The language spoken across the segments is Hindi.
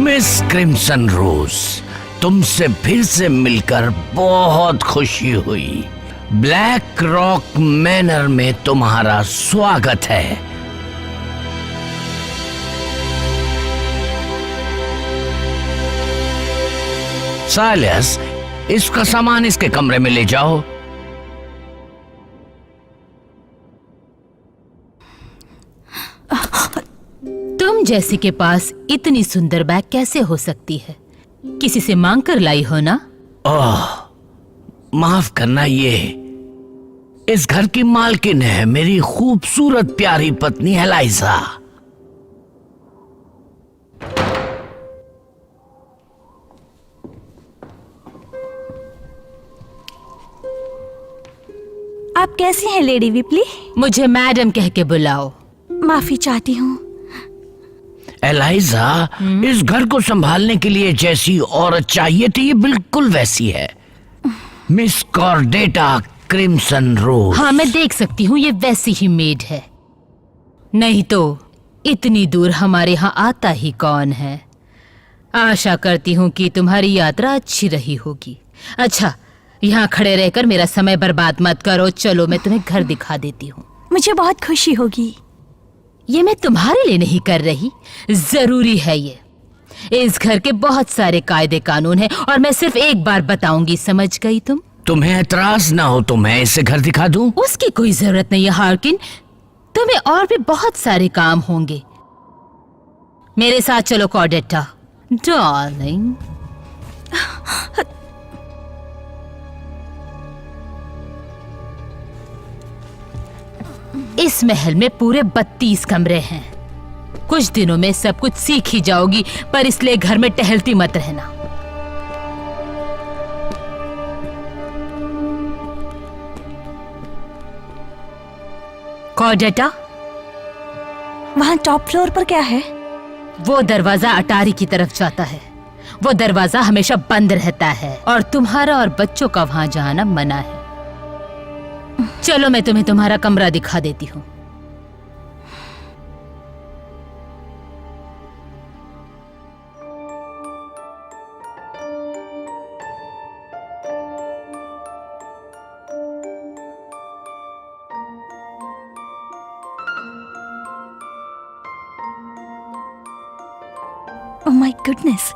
मिस क्रिम्सन रोज, तुमसे फिर से मिलकर बहुत खुशी हुई। ब्लैक रॉक मैनर में तुम्हारा स्वागत है। सालियस, इसका सामान इसके कमरे में ले जाओ। तुम जैसी के पास इतनी सुंदर बैग कैसे हो सकती है? किसी से मांग कर लाई हो ना? ओह, माफ करना, ये इस घर की मालकिन है, मेरी खूबसूरत प्यारी पत्नी एलाइजा। आप कैसी हैं लेडी विपली? मुझे मैडम कह के बुलाओ। माफी चाहती हूँ। एलाइजा, इस घर को संभालने के लिए जैसी औरत चाहिए थी, ये बिल्कुल वैसी है। मिस कॉर्डेटा क्रिम्सन रोज। हाँ, मैं देख सकती हूँ ये वैसी ही मेड है। नहीं तो इतनी दूर हमारे यहाँ आता ही कौन है। आशा करती हूँ कि तुम्हारी यात्रा अच्छी रही होगी। अच्छा, यहाँ खड़े रहकर मेरा समय बर्बाद मत करो, चलो मैं तुम्हें घर दिखा देती हूँ। मुझे बहुत खुशी होगी। ये मैं तुम्हारे लिए नहीं कर रही, जरूरी है ये। इस घर के बहुत सारे कायदे कानून हैं और मैं सिर्फ एक बार बताऊंगी, समझ गई तुम? तुम्हें एतराज ना हो तो मैं इसे घर दिखा दूं? उसकी कोई जरूरत नहीं है हार्किन, तुम्हें और भी बहुत सारे काम होंगे। मेरे साथ चलो कॉर्डेटा डार्लिंग। इस महल में पूरे 32 कमरे हैं। कुछ दिनों में सब कुछ सीख ही जाओगी, पर इसलिए घर में टहलती मत रहना। कॉर्डेटा, वहाँ टॉप फ्लोर पर क्या है? वो दरवाजा अटारी की तरफ जाता है। वो दरवाजा हमेशा बंद रहता है और तुम्हारा और बच्चों का वहां जाना मना है। चलो मैं तुम्हें तुम्हारा कमरा दिखा देती हूँ। ओह माय गुडनेस,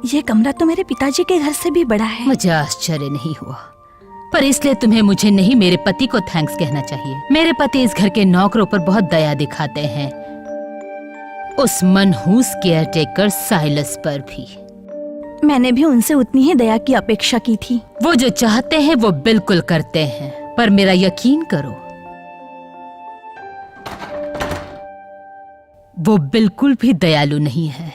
ये कमरा तो मेरे पिताजी के घर से भी बड़ा है। मुझे आश्चर्य नहीं हुआ, पर इसलिए तुम्हें मुझे नहीं, मेरे पति को थैंक्स कहना चाहिए। मेरे पति इस घर के नौकरों पर बहुत दया दिखाते हैं, उस मनहूस केयरटेकर साइलस पर भी। मैंने भी उनसे उतनी ही दया की अपेक्षा की थी। वो जो चाहते हैं वो बिल्कुल करते हैं, पर मेरा यकीन करो, वो बिल्कुल भी दयालु नहीं है।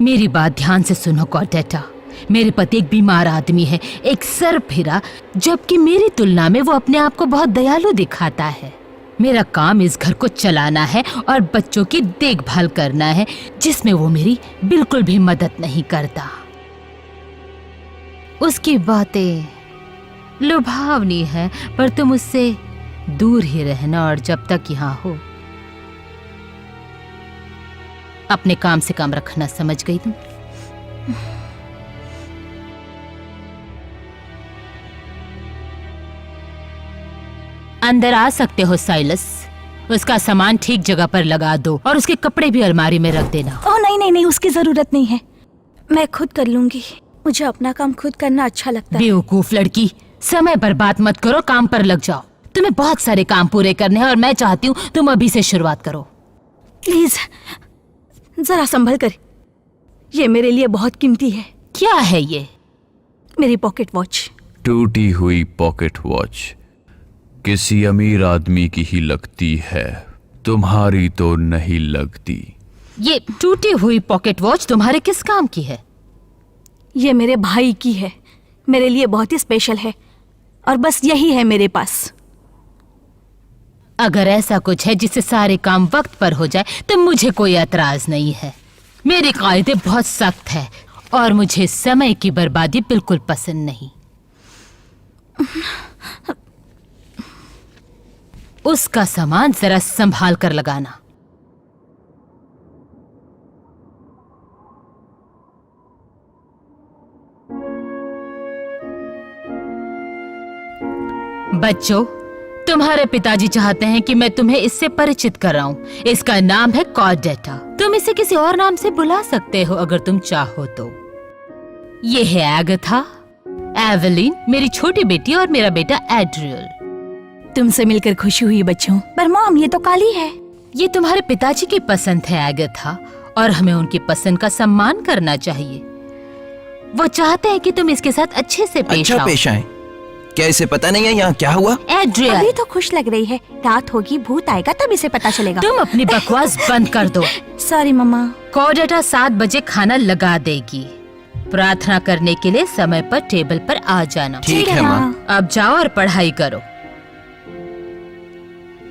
मेरी बात ध्यान से सुनो कॉर्डेटा। मेरे पति एक बीमार आदमी है, एक सरफिरा, जबकि मेरी तुलना में वो अपने आप को बहुत दयालु दिखाता है। मेरा काम इस घर को चलाना है और बच्चों की देखभाल करना है, जिसमें वो मेरी बिल्कुल भी मदद नहीं करता। उसकी बातें लुभावनी है, पर तुम उससे दूर ही रहना, और जब तक यहाँ हो अपने काम से काम रखना, समझ गई तुम? अंदर आ सकते हो साइलस। उसका सामान ठीक जगह पर लगा दो और उसके कपड़े भी अलमारी में रख देना। ओह नहीं नहीं नहीं, उसकी जरूरत नहीं है, मैं खुद कर लूंगी। मुझे अपना काम खुद करना अच्छा लगता है। बेवकूफ लड़की, समय पर बात मत करो, काम पर लग जाओ। तुम्हें बहुत सारे काम पूरे करने हैं और मैं चाहती हूँ तुम अभी से शुरुआत करो। प्लीज जरा संभल कर, ये मेरे लिए बहुत कीमती है। क्या है ये? मेरी पॉकेट वॉच। टूटी हुई पॉकेट वॉच किसी अमीर आदमी की ही लगती है, तुम्हारी तो नहीं लगती। ये टूटी हुई पॉकेट वॉच तुम्हारे किस काम की है? ये मेरे भाई की है, मेरे लिए बहुत ही स्पेशल है, और बस यही है मेरे पास। अगर ऐसा कुछ है जिससे सारे काम वक्त पर हो जाए तो मुझे कोई एतराज नहीं है। मेरे कायदे बहुत सख्त है और मुझे समय की बर्बादी बिल्कुल पसंद नहीं। उसका सामान जरा संभाल कर लगाना। बच्चों, तुम्हारे पिताजी चाहते हैं कि मैं तुम्हें इससे परिचित कराऊं। इसका नाम है कॉर्डेटा। तुम इसे किसी और नाम से बुला सकते हो अगर तुम चाहो तो। ये है एगाथा, एवेलिन मेरी छोटी बेटी और मेरा बेटा एड्रियल। तुमसे मिलकर खुशी हुई बच्चों। पर मॉम, ये तो काली है। ये तुम्हारे पिताजी की पसंद है एगाथा, और हमें उनकी पसंद का सम्मान करना चाहिए। वो चाहते हैं कि तुम इसके साथ अच्छे से पेश आओ। अच्छा पेश आए। क्या इसे पता नहीं है यहाँ क्या हुआ? एड्रियल, अभी तो खुश लग रही है, रात होगी, भूत आएगा तब इसे पता चलेगा। तुम अपनी बकवास बंद कर दो। सॉरी मम्मा। कॉर्डेटा 7 बजे खाना लगा देगी। प्रार्थना करने के लिए समय पर टेबल पर आ जाना। ठीक है माँ। अब जाओ और पढ़ाई करो।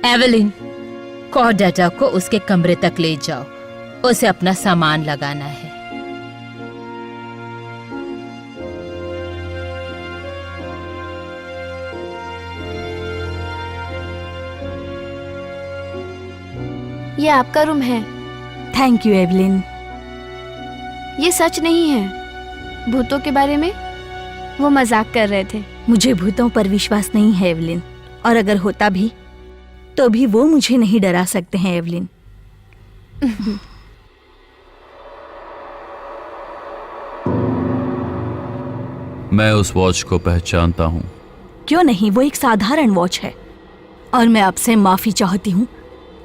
एवेलिन, कॉर्डेटा को उसके कमरे तक ले जाओ, उसे अपना सामान लगाना है। ये आपका रूम है। Thank you Evelyn. ये सच नहीं है भूतों के बारे में, वो मजाक कर रहे थे। मुझे भूतों पर विश्वास नहीं है एवलिन, और अगर होता भी तो भी वो मुझे नहीं डरा सकते हैं एवलिन। मैं उस वॉच को पहचानता हूँ। क्यों नहीं, वो एक साधारण वॉच है, और मैं आपसे माफी चाहती हूँ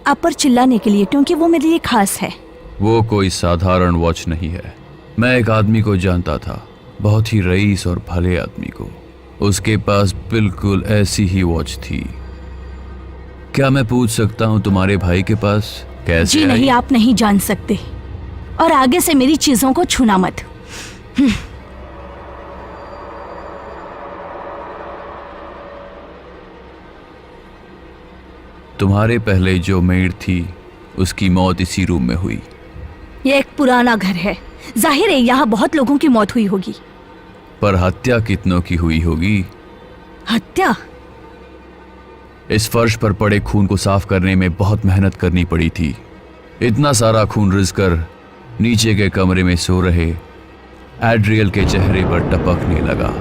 आप पर चिल्लाने के लिए, क्योंकि वो मेरे लिए खास है। वो कोई साधारण वॉच नहीं है। मैं एक आदमी को जानता था, बहुत ही रईस और भले आदमी को। उसके पास बिल्कुल ऐसी ही वॉच थी। क्या मैं पूछ सकता हूँ तुम्हारे भाई के पास कैसे जी आई? नहीं, आप नहीं जान सकते। और आगे से मेरी चीजों को छूना मत। तुम्हारे पहले जो मेड थी उसकी मौत इसी रूम में हुई। ये एक पुराना घर है, जाहिर है यहाँ बहुत लोगों की मौत हुई होगी। पर हत्या कितनों की हुई होगी? हत्या? इस फर्श पर पड़े खून को साफ करने में बहुत मेहनत करनी पड़ी थी। इतना सारा खून रिसकर नीचे के कमरे में सो रहे एड्रियल के चेहरे पर टपकने लगा।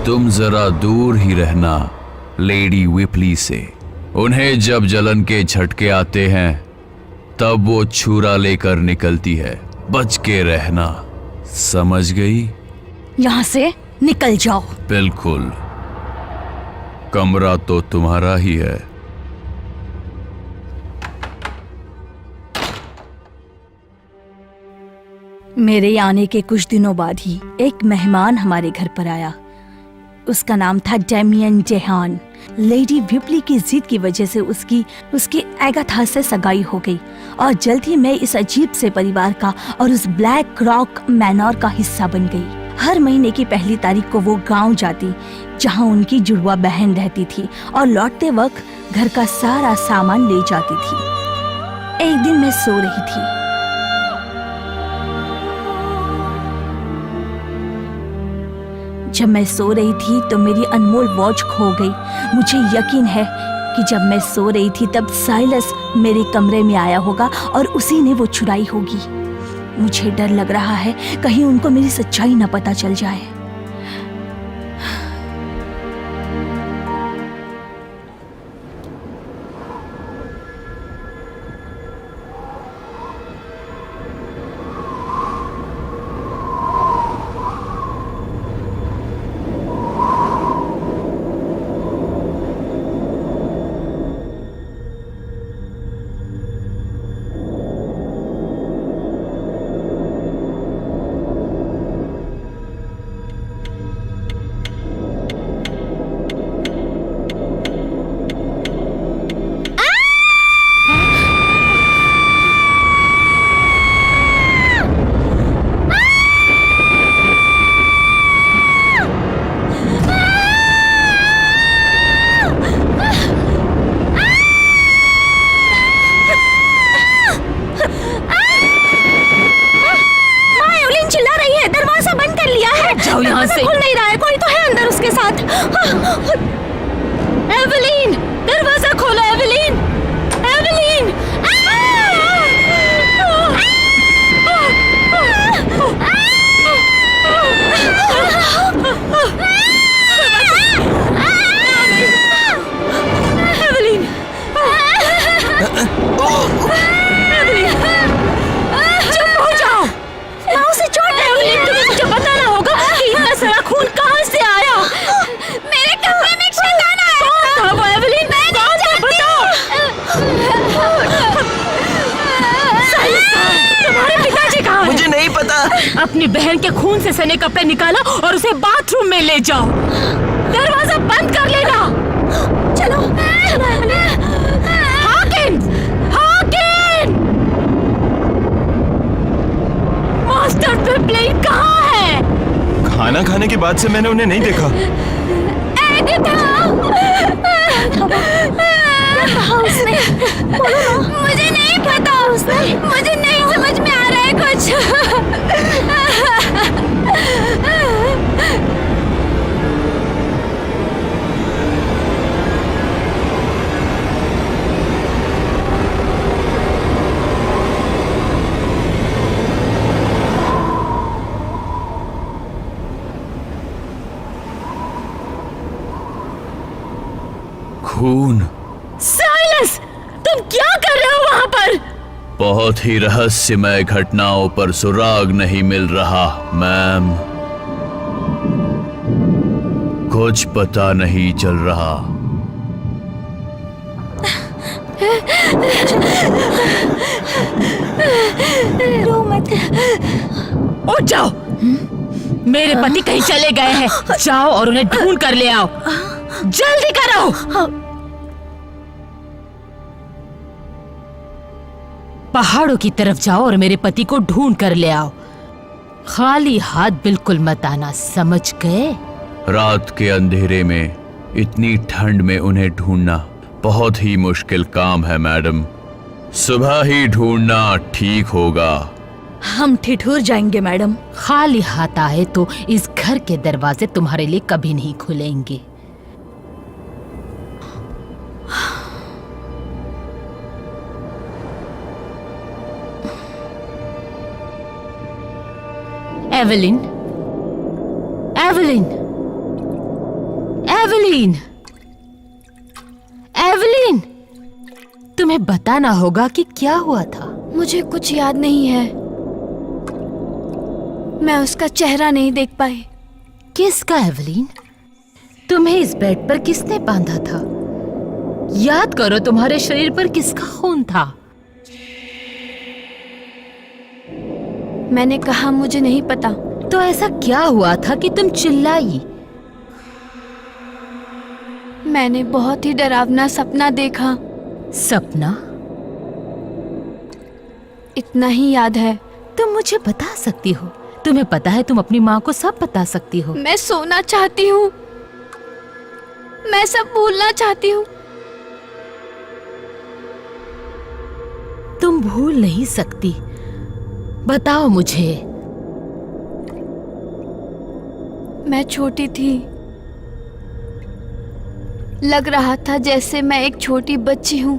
तुम जरा दूर ही रहना लेडी विपली से। उन्हें जब जलन के झटके आते हैं तब वो छुरा लेकर निकलती है। बच के रहना, समझ गई? यहाँ से निकल जाओ। बिल्कुल। कमरा तो तुम्हारा ही है। मेरे आने के कुछ दिनों बाद ही एक मेहमान हमारे घर पर आया। उसका नाम था डेमियन जेहान। लेडी विपली की जिद की वजह से उसकी एगाथा से सगाई हो गई और जल्द ही मैं इस अजीब से परिवार का और उस ब्लैक रॉक मैनर का हिस्सा बन गई। हर महीने की पहली तारीख को वो गांव जाती जहां उनकी जुड़वा बहन रहती थी और लौटते वक्त घर का सारा सामान ले जाती थी। एक दिन मैं सो रही थी। जब मैं सो रही थी तो मेरी अनमोल वॉच खो गई। मुझे यकीन है कि जब मैं सो रही थी तब साइलस मेरे कमरे में आया होगा और उसी ने वो चुराई होगी। मुझे डर लग रहा है कहीं उनको मेरी सच्चाई न पता चल जाए। जाओ यहाँ से। खुल नहीं रहा है, कोई तो है अंदर उसके साथ। एवलीन, दरवाजा खोलो एवलीन। एवलीन! एवलीन! चुप हो जाओ। पाँव से चोट है। एवलीन, तुम्हें मुझे बताना होगा कि इतना सारा खून कहाँ से आया। मेरे कमरे में एक शैतान आया। कौन था वो एवलीन? कौन था बताओ। तुम्हारे पिताजी कहाँ हैं? मुझे नहीं पता। अपनी बहन के खून से सने कपड़े निकालो और उसे बाथरूम में ले जाओ। दरवाजा बंद कर लेना। चलो हाकिन! हाकिन! मास्टर पिपलिन कहाँ है? खाना खाने के बाद से मैंने उन्हें नहीं देखा। मुझे नहीं पता। मुझे नहीं समझ में आ रहा है कुछ। खून। साइलस, तुम क्या कर रहे हो वहाँ पर? बहुत ही रहस्यमय घटनाओं पर सुराग नहीं मिल रहा मैम। कुछ पता नहीं चल रहा। रो मत। उठ जाओ। मेरे पति कहीं चले गए हैं। जाओ और उन्हें ढूंढ कर ले आओ। जल्दी करो। पहाड़ों की तरफ जाओ और मेरे पति को ढूंढ कर ले आओ। खाली हाथ बिल्कुल मत आना, समझ गए? रात के अंधेरे में इतनी ठंड में उन्हें ढूंढना बहुत ही मुश्किल काम है मैडम। सुबह ही ढूंढना ठीक होगा। हम ठिठुर जाएंगे मैडम। खाली हाथ आए तो इस घर के दरवाजे तुम्हारे लिए कभी नहीं खुलेंगे। एवलिन, एवलिन, एवलिन, एवलिन, तुम्हें बताना होगा कि क्या हुआ था। मुझे कुछ याद नहीं है। मैं उसका चेहरा नहीं देख पाई। किसका एवलिन? तुम्हें इस बेड पर किसने बांधा था? याद करो, तुम्हारे शरीर पर किसका खून था? मैंने कहा मुझे नहीं पता। तो ऐसा क्या हुआ था कि तुम चिल्लाई? मैंने बहुत ही डरावना सपना देखा। सपना? इतना ही याद है। तुम मुझे बता सकती हो? तुम्हें पता है तुम अपनी माँ को सब बता सकती हो। मैं सोना चाहती हूँ। मैं सब भूलना चाहती हूँ। तुम भूल नहीं सकती। बताओ मुझे। मैं छोटी थी। लग रहा था जैसे मैं एक छोटी बच्ची हूँ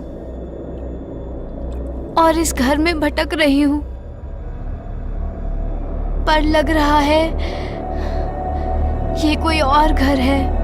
और इस घर में भटक रही हूँ, पर लग रहा है ये कोई और घर है।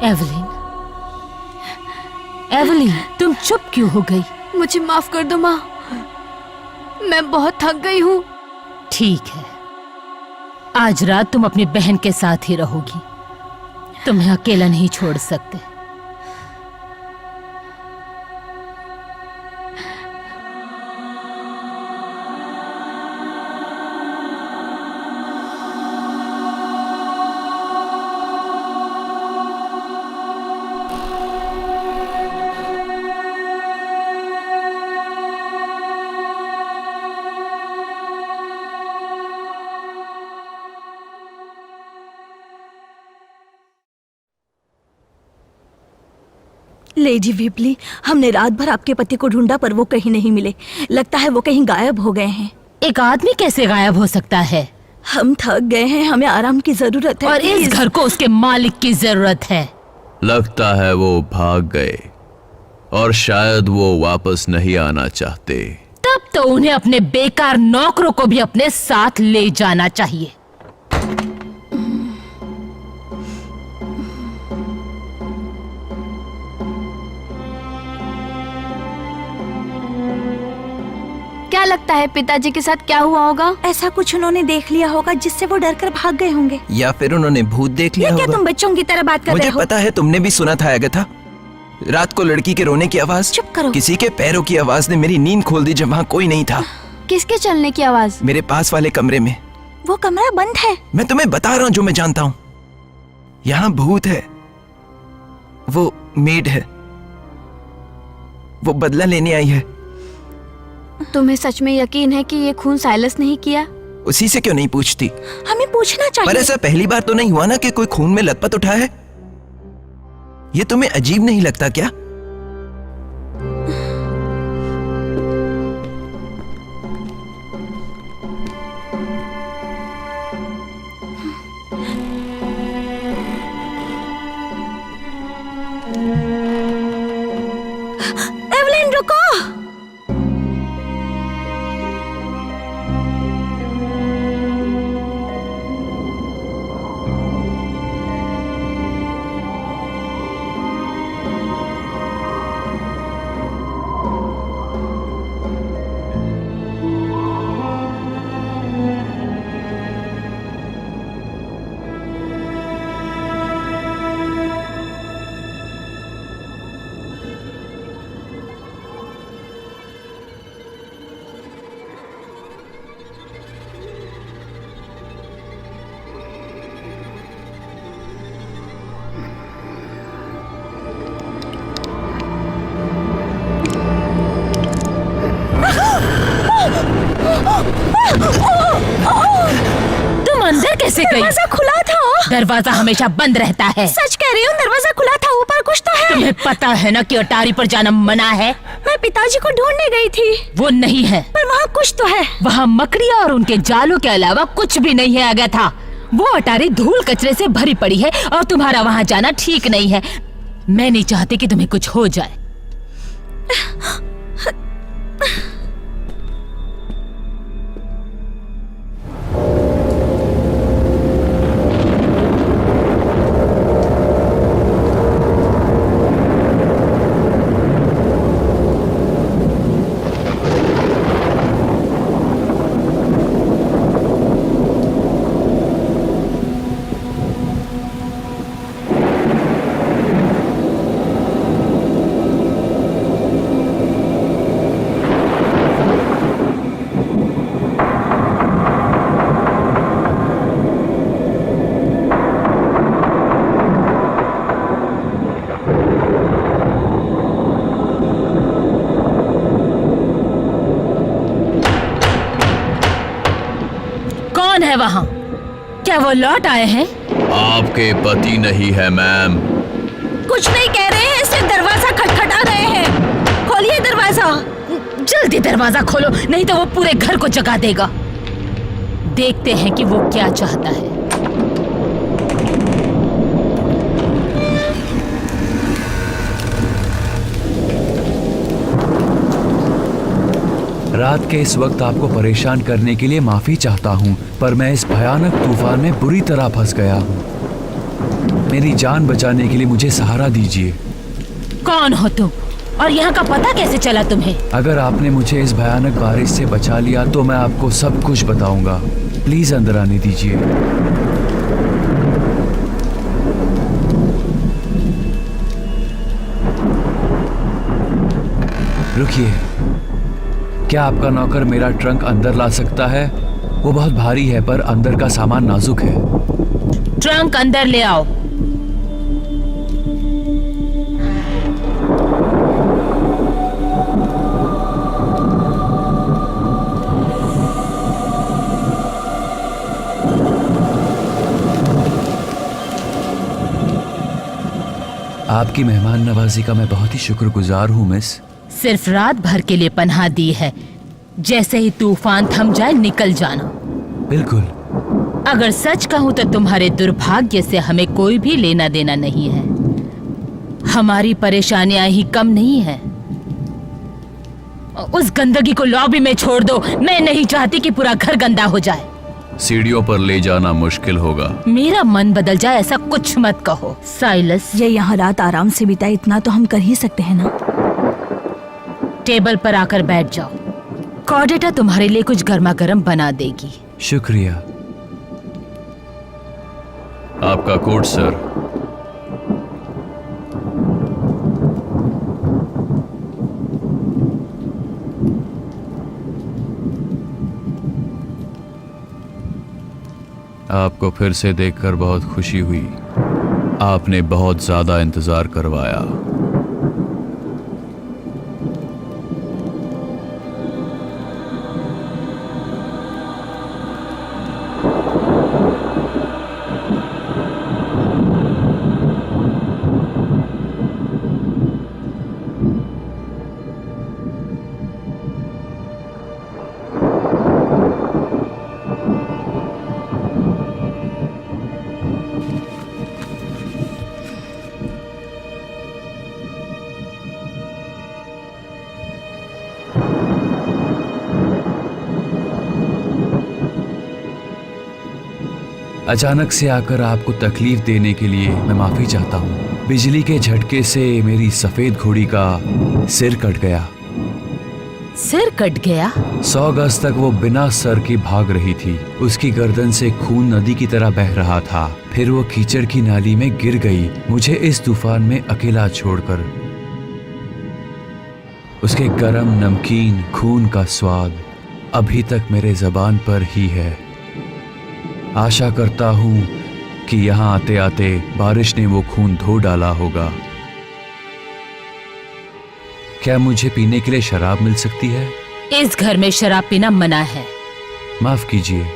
एवलिन, एवलिन, तुम चुप क्यों हो गई? मुझे माफ कर दो माँ। मैं बहुत थक गई हूँ। ठीक है, आज रात तुम अपनी बहन के साथ ही रहोगी। तुम्हें अकेला नहीं छोड़ सकते। लेडी विपली, हमने रात भर आपके पति को ढूंढा पर वो कहीं नहीं मिले। लगता है वो कहीं गायब हो गए हैं। एक आदमी कैसे गायब हो सकता है? हम थक गए हैं, हमें आराम की जरूरत है। और इस प्लीज। घर को उसके मालिक की जरूरत है। लगता है वो भाग गए और शायद वो वापस नहीं आना चाहते। तब तो उन्हें अपने बेकार नौकरों को भी अपने साथ ले जाना चाहिए। क्या लगता है पिताजी के साथ क्या हुआ होगा? ऐसा कुछ उन्होंने देख लिया होगा जिससे वो डर कर भाग गए होंगे। या फिर उन्होंने भूत देख लिया ये क्या होगा। तुम बच्चों की तरह बात कर मुझे रहे हो? पता है, तुमने भी सुना था अगथा। रात को लड़की के रोने की आवाज, चुप करो। किसी के पैरों की आवाज ने मेरी नींद खोल दी जब वहाँ कोई नहीं था। किसके चलने की आवाज? मेरे पास वाले कमरे में। वो कमरा बंद है। मैं तुम्हें बता रहा हूँ जो मैं जानता हूँ। यहाँ भूत है। वो मेड है। वो बदला लेने आई है। तुम्हें सच में यकीन है कि ये खून साइलस नहीं किया? उसी से क्यों नहीं पूछती? हमें पूछना पर चाहिए। ऐसा पहली बार तो नहीं हुआ ना कि कोई खून में लथपथ उठा है? ये तुम्हें अजीब नहीं लगता क्या? एवलिन रुको। तुम अंदर कैसे गई? दरवाजा खुला था। दरवाजा हमेशा बंद रहता है। सच कह रही हूँ, दरवाजा खुला था। ऊपर कुछ तो है। तुम्हें पता है ना कि अटारी पर जाना मना है। मैं पिताजी को ढूंढने गई थी, वो नहीं है। पर वहाँ कुछ तो है। वहाँ मकड़ियाँ और उनके जालों के अलावा कुछ भी नहीं है अगाथा। वो अटारी धूल कचरे से भरी पड़ी है और तुम्हारा वहाँ जाना ठीक नहीं है। मैं नहीं चाहती कि तुम्हें कुछ हो जाए। कौन है वहाँ? क्या वो लौट आए हैं? आपके पति नहीं है मैम। कुछ नहीं कह रहे हैं, सिर्फ दरवाजा खटखटा रहे हैं। खोलिए दरवाजा। जल्दी दरवाजा खोलो, नहीं तो वो पूरे घर को जगा देगा। देखते हैं कि वो क्या चाहता है। रात के इस वक्त आपको परेशान करने के लिए माफी चाहता हूँ, पर मैं इस भयानक तूफान में बुरी तरह फंस गया हूँ। मेरी जान बचाने के लिए मुझे सहारा दीजिए। कौन हो तुम और यहाँ का पता कैसे चला तुम्हें? अगर आपने मुझे इस भयानक बारिश से बचा लिया तो मैं आपको सब कुछ बताऊंगा। प्लीज अंदर आने दीजिए। रुकिए, क्या आपका नौकर मेरा ट्रंक अंदर ला सकता है? वो बहुत भारी है पर अंदर का सामान नाजुक है। ट्रंक अंदर ले आओ। आपकी मेहमान नवाजी का मैं बहुत ही शुक्रगुजार हूँ मिस। सिर्फ रात भर के लिए पनाह दी है। जैसे ही तूफान थम जाए निकल जाना। बिल्कुल। अगर सच कहूँ तो तुम्हारे दुर्भाग्य से हमें कोई भी लेना देना नहीं है। हमारी परेशानियां ही कम नहीं है। उस गंदगी को लॉबी में छोड़ दो। मैं नहीं चाहती कि पूरा घर गंदा हो जाए। सीढ़ियों पर ले जाना मुश्किल होगा। मेरा मन बदल जाए ऐसा कुछ मत कहो साइलस। ये यहाँ रात आराम से बिताए, इतना तो हम कर ही सकते हैं ना। टेबल पर आकर बैठ जाओ। कॉर्डेटा तुम्हारे लिए कुछ गर्मा गर्म बना देगी। शुक्रिया। आपका कोट सर। आपको फिर से देखकर बहुत खुशी हुई। आपने बहुत ज्यादा इंतजार करवाया। अचानक से आकर आपको तकलीफ देने के लिए मैं माफी चाहता हूँ। बिजली के झटके से मेरी सफेद घोड़ी का सिर कट गया। सिर कट गया? 100 गज तक वो बिना सर के भाग रही थी। उसकी गर्दन से खून नदी की तरह बह रहा था। फिर वो कीचड़ की नाली में गिर गई, मुझे इस तूफान में अकेला छोड़कर। उसके गरम नमकीन खून का स्वाद अभी तक मेरे जबान पर ही है। आशा करता हूं कि यहां आते आते बारिश ने वो खून धो डाला होगा। क्या मुझे पीने के लिए शराब मिल सकती है? इस घर में शराब पीना मना है। माफ कीजिए।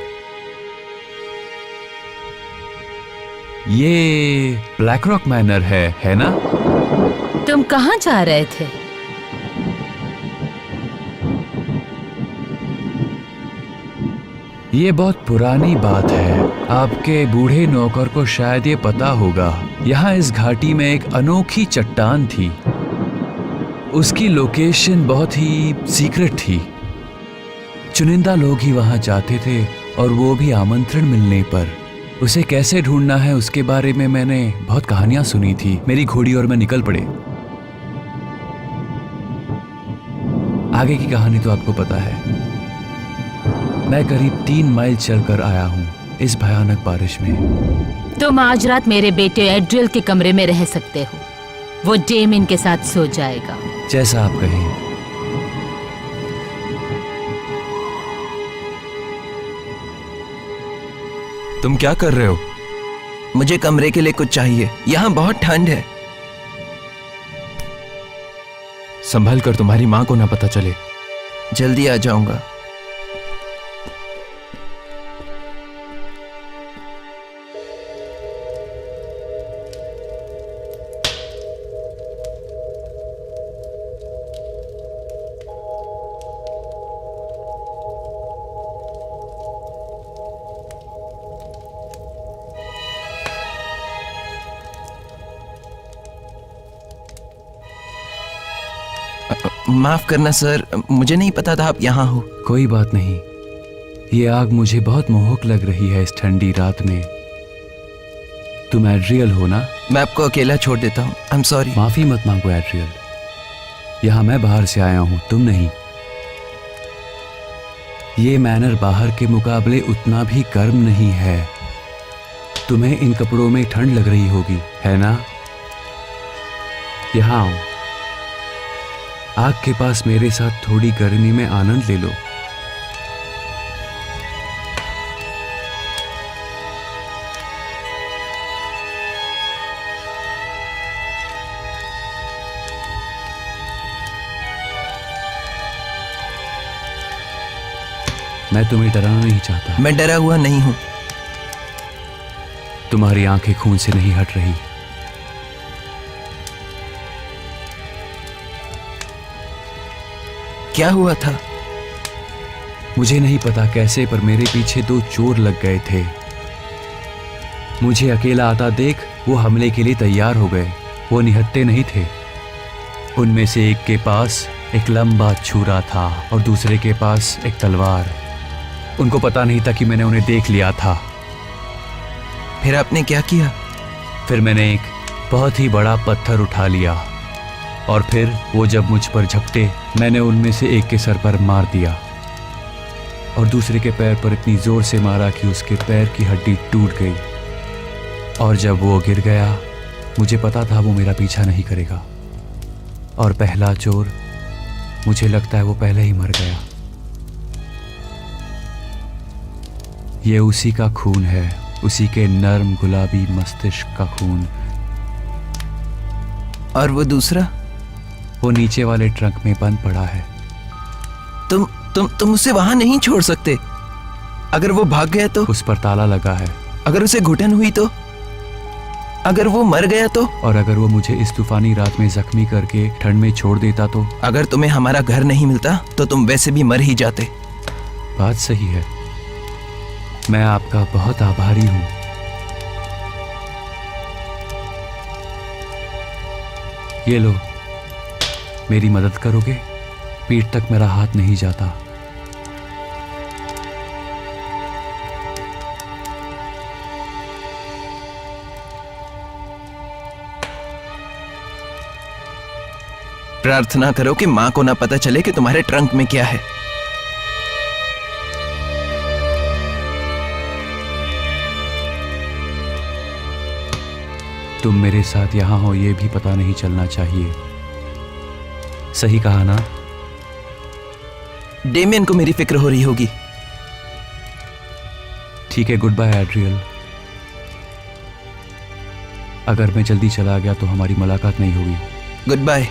ये ब्लैक रॉक मैनर है ना? तुम कहाँ जा रहे थे? ये बहुत पुरानी बात है। आपके बूढ़े नौकर को शायद ये पता होगा। यहाँ इस घाटी में एक अनोखी चट्टान थी। उसकी लोकेशन बहुत ही सीक्रेट थी। चुनिंदा लोग ही वहां जाते थे, और वो भी आमंत्रण मिलने पर। उसे कैसे ढूंढना है उसके बारे में मैंने बहुत कहानियां सुनी थी। मेरी घोड़ी और मैं निकल पड़े। आगे की कहानी तो आपको पता है। मैं करीब 3 माइल चलकर आया हूँ इस भयानक बारिश में। तुम आज रात मेरे बेटे एड्रियल के कमरे में रह सकते हो। वो डेमिन के साथ सो जाएगा। जैसा आप कहें। तुम क्या कर रहे हो? मुझे कमरे के लिए कुछ चाहिए। यहाँ बहुत ठंड है। संभल कर, तुम्हारी माँ को ना पता चले। जल्दी आ जाऊंगा। माफ करना सर, मुझे नहीं पता था आप यहाँ हो। कोई बात नहीं। ये आग मुझे बहुत मोहक लग रही है इस ठंडी रात में। तुम एड्रियल हो ना? मैं आपको अकेला छोड़ देता हूँ। I am sorry. माफी मत मांगो एड्रियल। यहाँ मैं बाहर से आया हूँ, तुम नहीं। ये मैनर बाहर के मुकाबले उतना भी गर्म नहीं है। तुम्हें इन कपड़ों में ठंड लग रही होगी, है ना? यहाँ आओ। आग के पास मेरे साथ थोड़ी गर्मी में आनंद ले लो। मैं तुम्हें डराना नहीं चाहता। मैं डरा हुआ नहीं हूं। तुम्हारी आंखें खून से नहीं हट रही। क्या हुआ था? मुझे नहीं पता कैसे, पर मेरे पीछे 2 चोर लग गए थे। मुझे अकेला आता देख वो हमले के लिए तैयार हो गए। वो निहत्थे नहीं थे। उनमें से एक के पास एक लंबा छुरा था और दूसरे के पास एक तलवार। उनको पता नहीं था कि मैंने उन्हें देख लिया था। फिर आपने क्या किया? फिर मैंने एक बहुत ही बड़ा पत्थर उठा लिया, और फिर वो जब मुझ पर झपटे, मैंने उनमें से एक के सर पर मार दिया और दूसरे के पैर पर इतनी जोर से मारा कि उसके पैर की हड्डी टूट गई। और जब वो गिर गया, मुझे पता था वो मेरा पीछा नहीं करेगा। और पहला चोर, मुझे लगता है वो पहले ही मर गया। ये उसी का खून है, उसी के नर्म गुलाबी मस्तिष्क का खून। और वो दूसरा? वो नीचे वाले ट्रक में बंद पड़ा है। तुम उसे वहां नहीं छोड़ सकते। अगर वो भाग गया तो? उस पर ताला लगा है। अगर उसे घुटन हुई तो? अगर वो मर गया तो? और अगर वो मुझे इस तूफानी रात में जख्मी करके ठंड में छोड़ देता तो? अगर तुम्हें हमारा घर नहीं मिलता तो तुम वैसे भी मर ही जाते। बात सही है। मैं आपका बहुत आभारी हूं। ये लो, मेरी मदद करोगे? पीठ तक मेरा हाथ नहीं जाता। प्रार्थना करो कि माँ को ना पता चले कि तुम्हारे ट्रंक में क्या है। तुम मेरे साथ यहाँ हो ये भी पता नहीं चलना चाहिए। सही कहा ना? डेमियन को मेरी फिक्र हो रही होगी। ठीक है, गुड बाय एड्रियल। अगर मैं जल्दी चला गया तो हमारी मुलाकात नहीं होगी। Goodbye.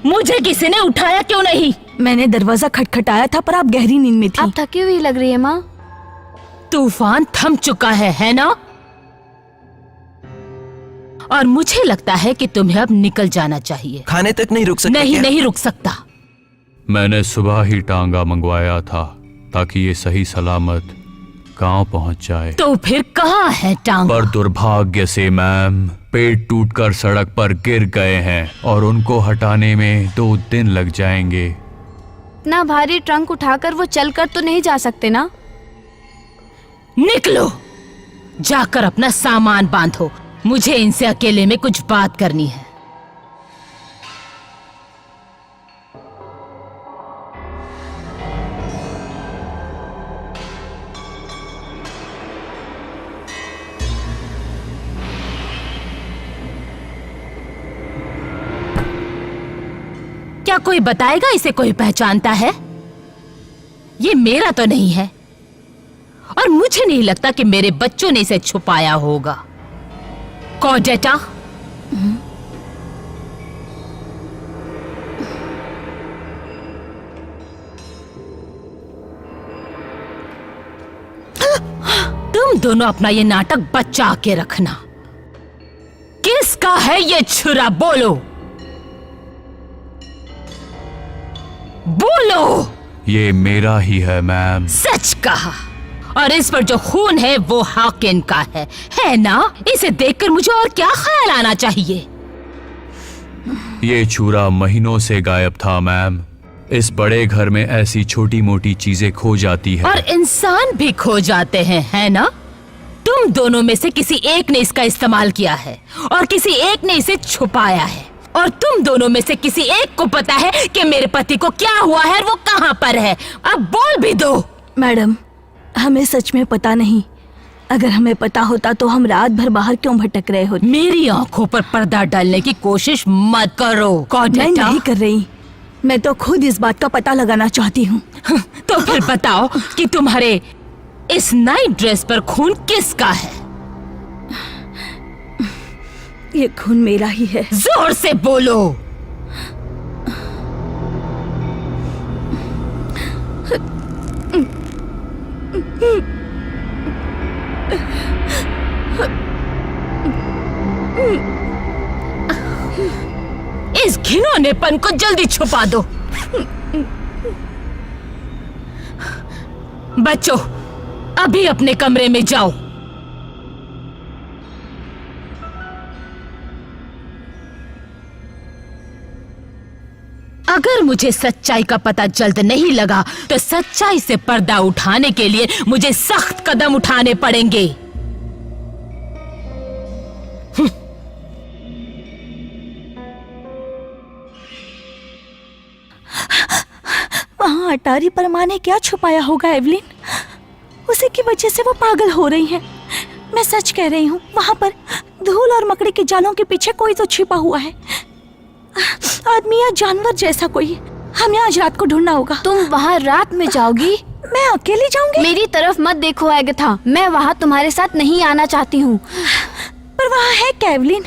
मुझे किसी ने उठाया क्यों नहीं? मैंने दरवाजा खटखटाया था पर आप गहरी नींद में थी। आप थकी हुई लग रही है माँ। तूफान थम चुका है ना? और मुझे लगता है कि तुम्हें अब निकल जाना चाहिए। खाने तक नहीं रुक सकते नहीं क्या? नहीं रुक सकता। मैंने सुबह ही टांगा मंगवाया था ताकि ये सही सलामत गांव पहुंच जाए। तो फिर कहाँ है टांगा? पर दुर्भाग्य से मैम पेट टूटकर सड़क पर गिर गए हैं और उनको हटाने में 2 दिन लग जाएंगे। इतना भारी ट्रंक उठाकर वो चलकर तो नहीं जा सकते ना? निकलो, जाकर अपना सामान बांधो। मुझे इनसे अकेले में कुछ बात करनी है। क्या कोई बताएगा इसे कोई पहचानता है? ये मेरा तो नहीं है और मुझे नहीं लगता कि मेरे बच्चों ने इसे छुपाया होगा। कॉडेटा, तुम दोनों अपना ये नाटक बचा के रखना। किसका है ये छुरा? बोलो बोलो। ये मेरा ही है मैम। सच कहा और इस पर जो खून है वो हाकिन का है ना? इसे देखकर मुझे और क्या ख्याल आना चाहिए? ये छुरा महीनों से गायब था मैम। इस बड़े घर में ऐसी छोटी मोटी चीजें खो जाती है। और इंसान भी खो जाते हैं, है ना? तुम दोनों में से किसी एक ने इसका इस्तेमाल किया है और किसी एक ने इसे छुपाया है, और तुम दोनों में से किसी एक को पता है कि मेरे पति को क्या हुआ है और वो कहाँ पर है। अब बोल भी दो। मैडम, हमें सच में पता नहीं। अगर हमें पता होता तो हम रात भर बाहर क्यों भटक रहे होते? मेरी आंखों पर पर्दा डालने की कोशिश मत करो मैं कॉडेटा। नहीं कर रही। मैं तो खुद इस बात का पता लगाना चाहती हूँ। तो फिर बताओ कि तुम्हारे इस नाइट ड्रेस पर खून किसका है? ये खून मेरा ही है। जोर से बोलो। इस घिनौनेपन को जल्दी छुपा दो। बच्चों, अभी अपने कमरे में जाओ। अगर मुझे सच्चाई का पता जल्द नहीं लगा तो सच्चाई से पर्दा उठाने के लिए मुझे सख्त कदम उठाने पड़ेंगे। वहाँ अटारी परमा ने क्या छुपाया होगा एवलिन? उसी की वजह से वो पागल हो रही है। मैं सच कह रही हूँ, वहाँ पर धूल और मकड़ी के जालों के पीछे कोई तो छिपा हुआ है, आदमी या जानवर जैसा कोई। हमें आज रात को ढूंढना होगा। तुम वहाँ रात में जाओगी? मैं अकेली जाऊंगी? मेरी तरफ मत देखो एगथा, मैं वहाँ तुम्हारे साथ नहीं आना चाहती हूँ। पर वहाँ है क्या एवलिन?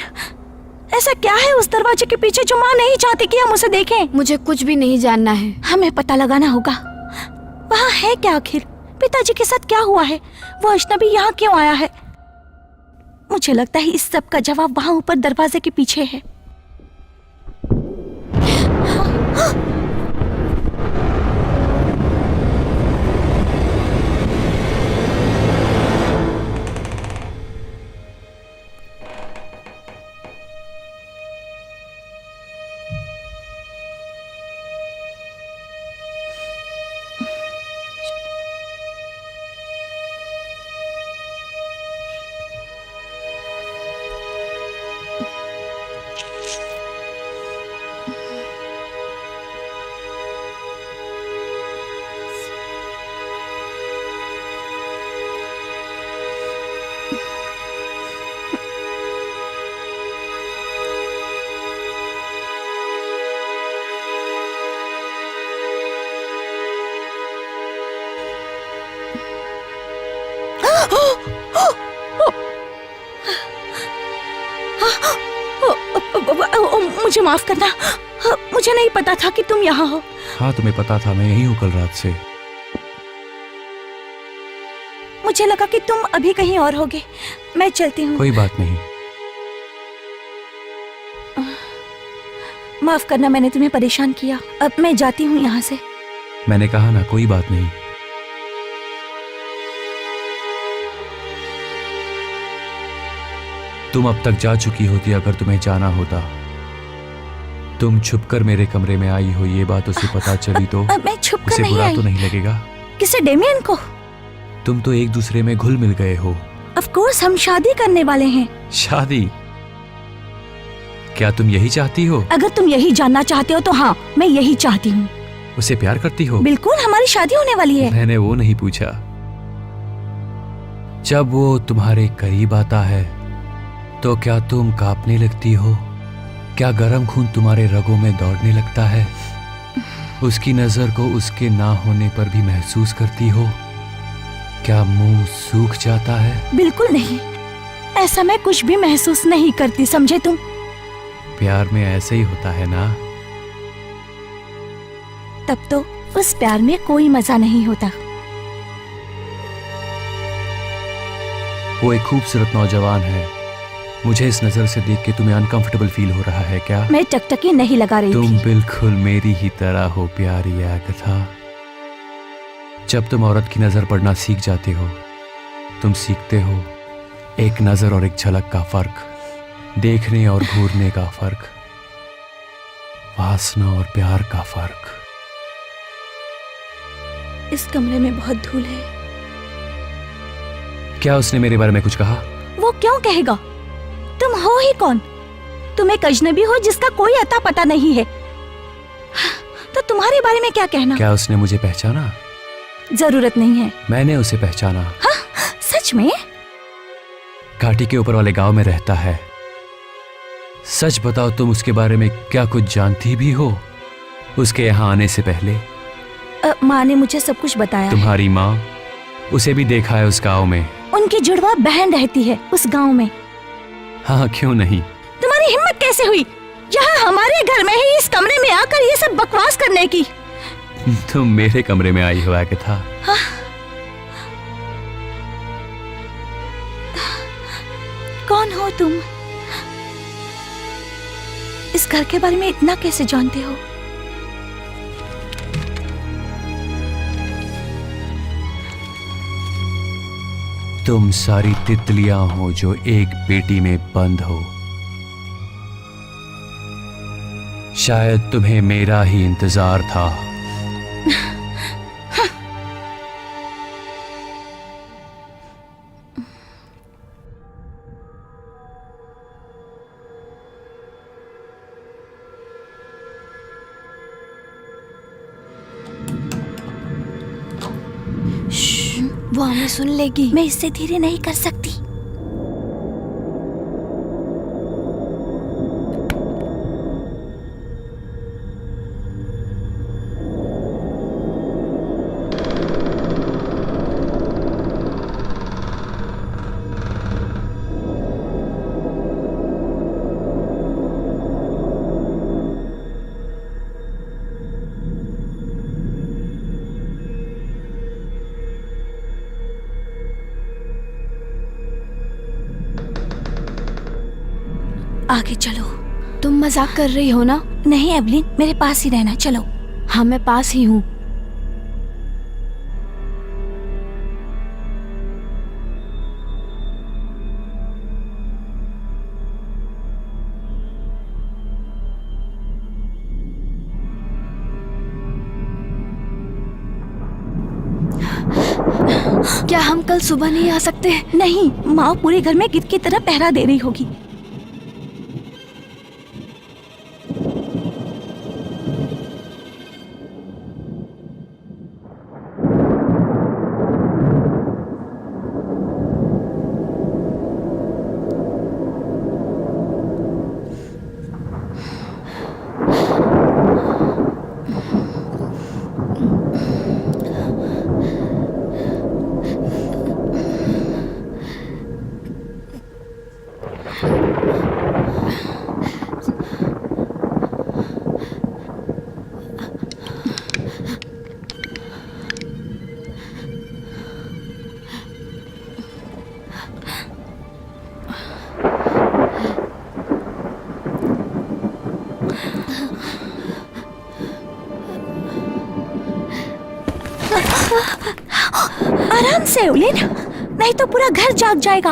ऐसा क्या है उस दरवाजे के पीछे जो माँ नहीं चाहती कि हम उसे देखें? मुझे कुछ भी नहीं जानना है। हमें पता लगाना होगा वहाँ है क्या आखिर। पिताजी के साथ क्या हुआ है? वो अजनबी यहाँ क्यों आया है? मुझे लगता है इस सब का जवाब वहाँ ऊपर दरवाजे के पीछे है। मुझे माफ करना, मुझे नहीं पता था कि तुम यहाँ हो। हाँ, तुम्हें पता था, मैं यही हूँ कल रात से। मुझे लगा कि तुम अभी कहीं और होगे। मैं चलती हूँ। कोई बात नहीं। माफ करना, मैंने तुम्हें परेशान किया। अब मैं जाती हूँ यहाँ से। मैंने कहा ना, कोई बात नहीं। तुम अब तक जा चुकी होती अगर तुम्हें जाना होता। तुम छुपकर मेरे कमरे में आई हो, ये बात उसे पता चली तो मैं छुपकर उसे नहीं बुरा आई। तो नहीं लगेगा? किसे? डेमियन को? तुम तो एक दूसरे में घुल मिल गए हो। ऑफ कोर्स, हम शादी करने वाले हैं। शादी? क्या तुम यही चाहती हो? अगर तुम यही जानना चाहते हो तो हाँ, मैं यही चाहती हूँ। उसे प्यार करती हो? बिल्कुल, हमारी शादी होने वाली है। मैंने वो नहीं पूछा। जब वो तुम्हारे करीब आता है तो क्या तुम कांपने लगती हो? क्या गर्म खून तुम्हारे रगों में दौड़ने लगता है? उसकी नजर को उसके ना होने पर भी महसूस करती हो? क्या मुंह सूख जाता है? बिल्कुल नहीं, ऐसा मैं कुछ भी महसूस नहीं करती, समझे तुम? प्यार में ऐसे ही होता है ना? तब तो उस प्यार में कोई मजा नहीं होता। वो एक खूबसूरत नौजवान है। मुझे इस नजर से देख के तुम्हें अनकंफर्टेबल फील हो रहा है क्या? मैं टकटकी नहीं लगा रही तुम थी। बिल्कुल मेरी ही तरह हो प्यारी आगथा। जब तुम औरत की नजर पड़ना सीख जाते हो, तुम सीखते हो एक नजर और एक झलक का फर्क, देखने और घूरने का फर्क, वासना और प्यार का फर्क। इस कमरे में बहुत धूल है। क्या उसने मेरे बारे में कुछ कहा? वो क्यों कहेगा? तुम हो ही कौन? तुम एक अजनबी हो जिसका कोई अता पता नहीं है, तो तुम्हारे बारे में क्या कहना? क्या उसने मुझे पहचाना? जरूरत नहीं है। मैंने उसे पहचाना। हाँ, सच में? घाटी के ऊपर वाले गांव में रहता है। सच बताओ, तुम उसके बारे में क्या कुछ जानती भी हो? उसके यहाँ आने से पहले माँ ने मुझे सब कुछ बताया है। तुम्हारी माँ, उसे भी देखा है उस गांव में। उनकी जुड़वा बहन रहती है उस गांव में। हाँ, क्यों नहीं। तुम्हारी हिम्मत कैसे हुई यहाँ हमारे घर में ही इस कमरे में आकर ये सब बकवास करने की? तुम मेरे कमरे में आई हो आगथा। हाँ? कौन हो तुम? इस घर के बारे में इतना कैसे जानते हो? तुम सारी तितलियां हो जो एक पेटी में बंद हो। शायद तुम्हें मेरा ही इंतजार था। वो हमें सुन लेगी। मैं इससे धीरे नहीं कर सकती। आगे चलो। तुम मजाक कर रही हो ना? नहीं एवलिन, मेरे पास ही रहना। चलो। हाँ, मैं पास ही हूँ। क्या हम कल सुबह नहीं आ सकते? नहीं, माँ पूरे घर में गिद्ध की तरह पहरा दे रही होगी। आराम से एवलिन, नहीं तो पूरा घर जाग जाएगा।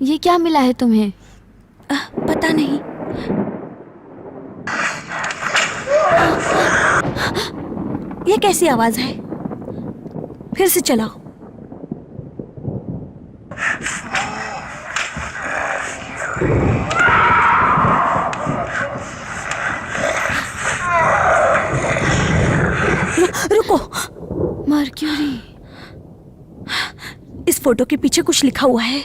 ये क्या मिला है तुम्हें? पता नहीं। ये कैसी आवाज है? फिर से चलाओ। रुको। मर्क्यूरी। इस फोटो के पीछे कुछ लिखा हुआ है।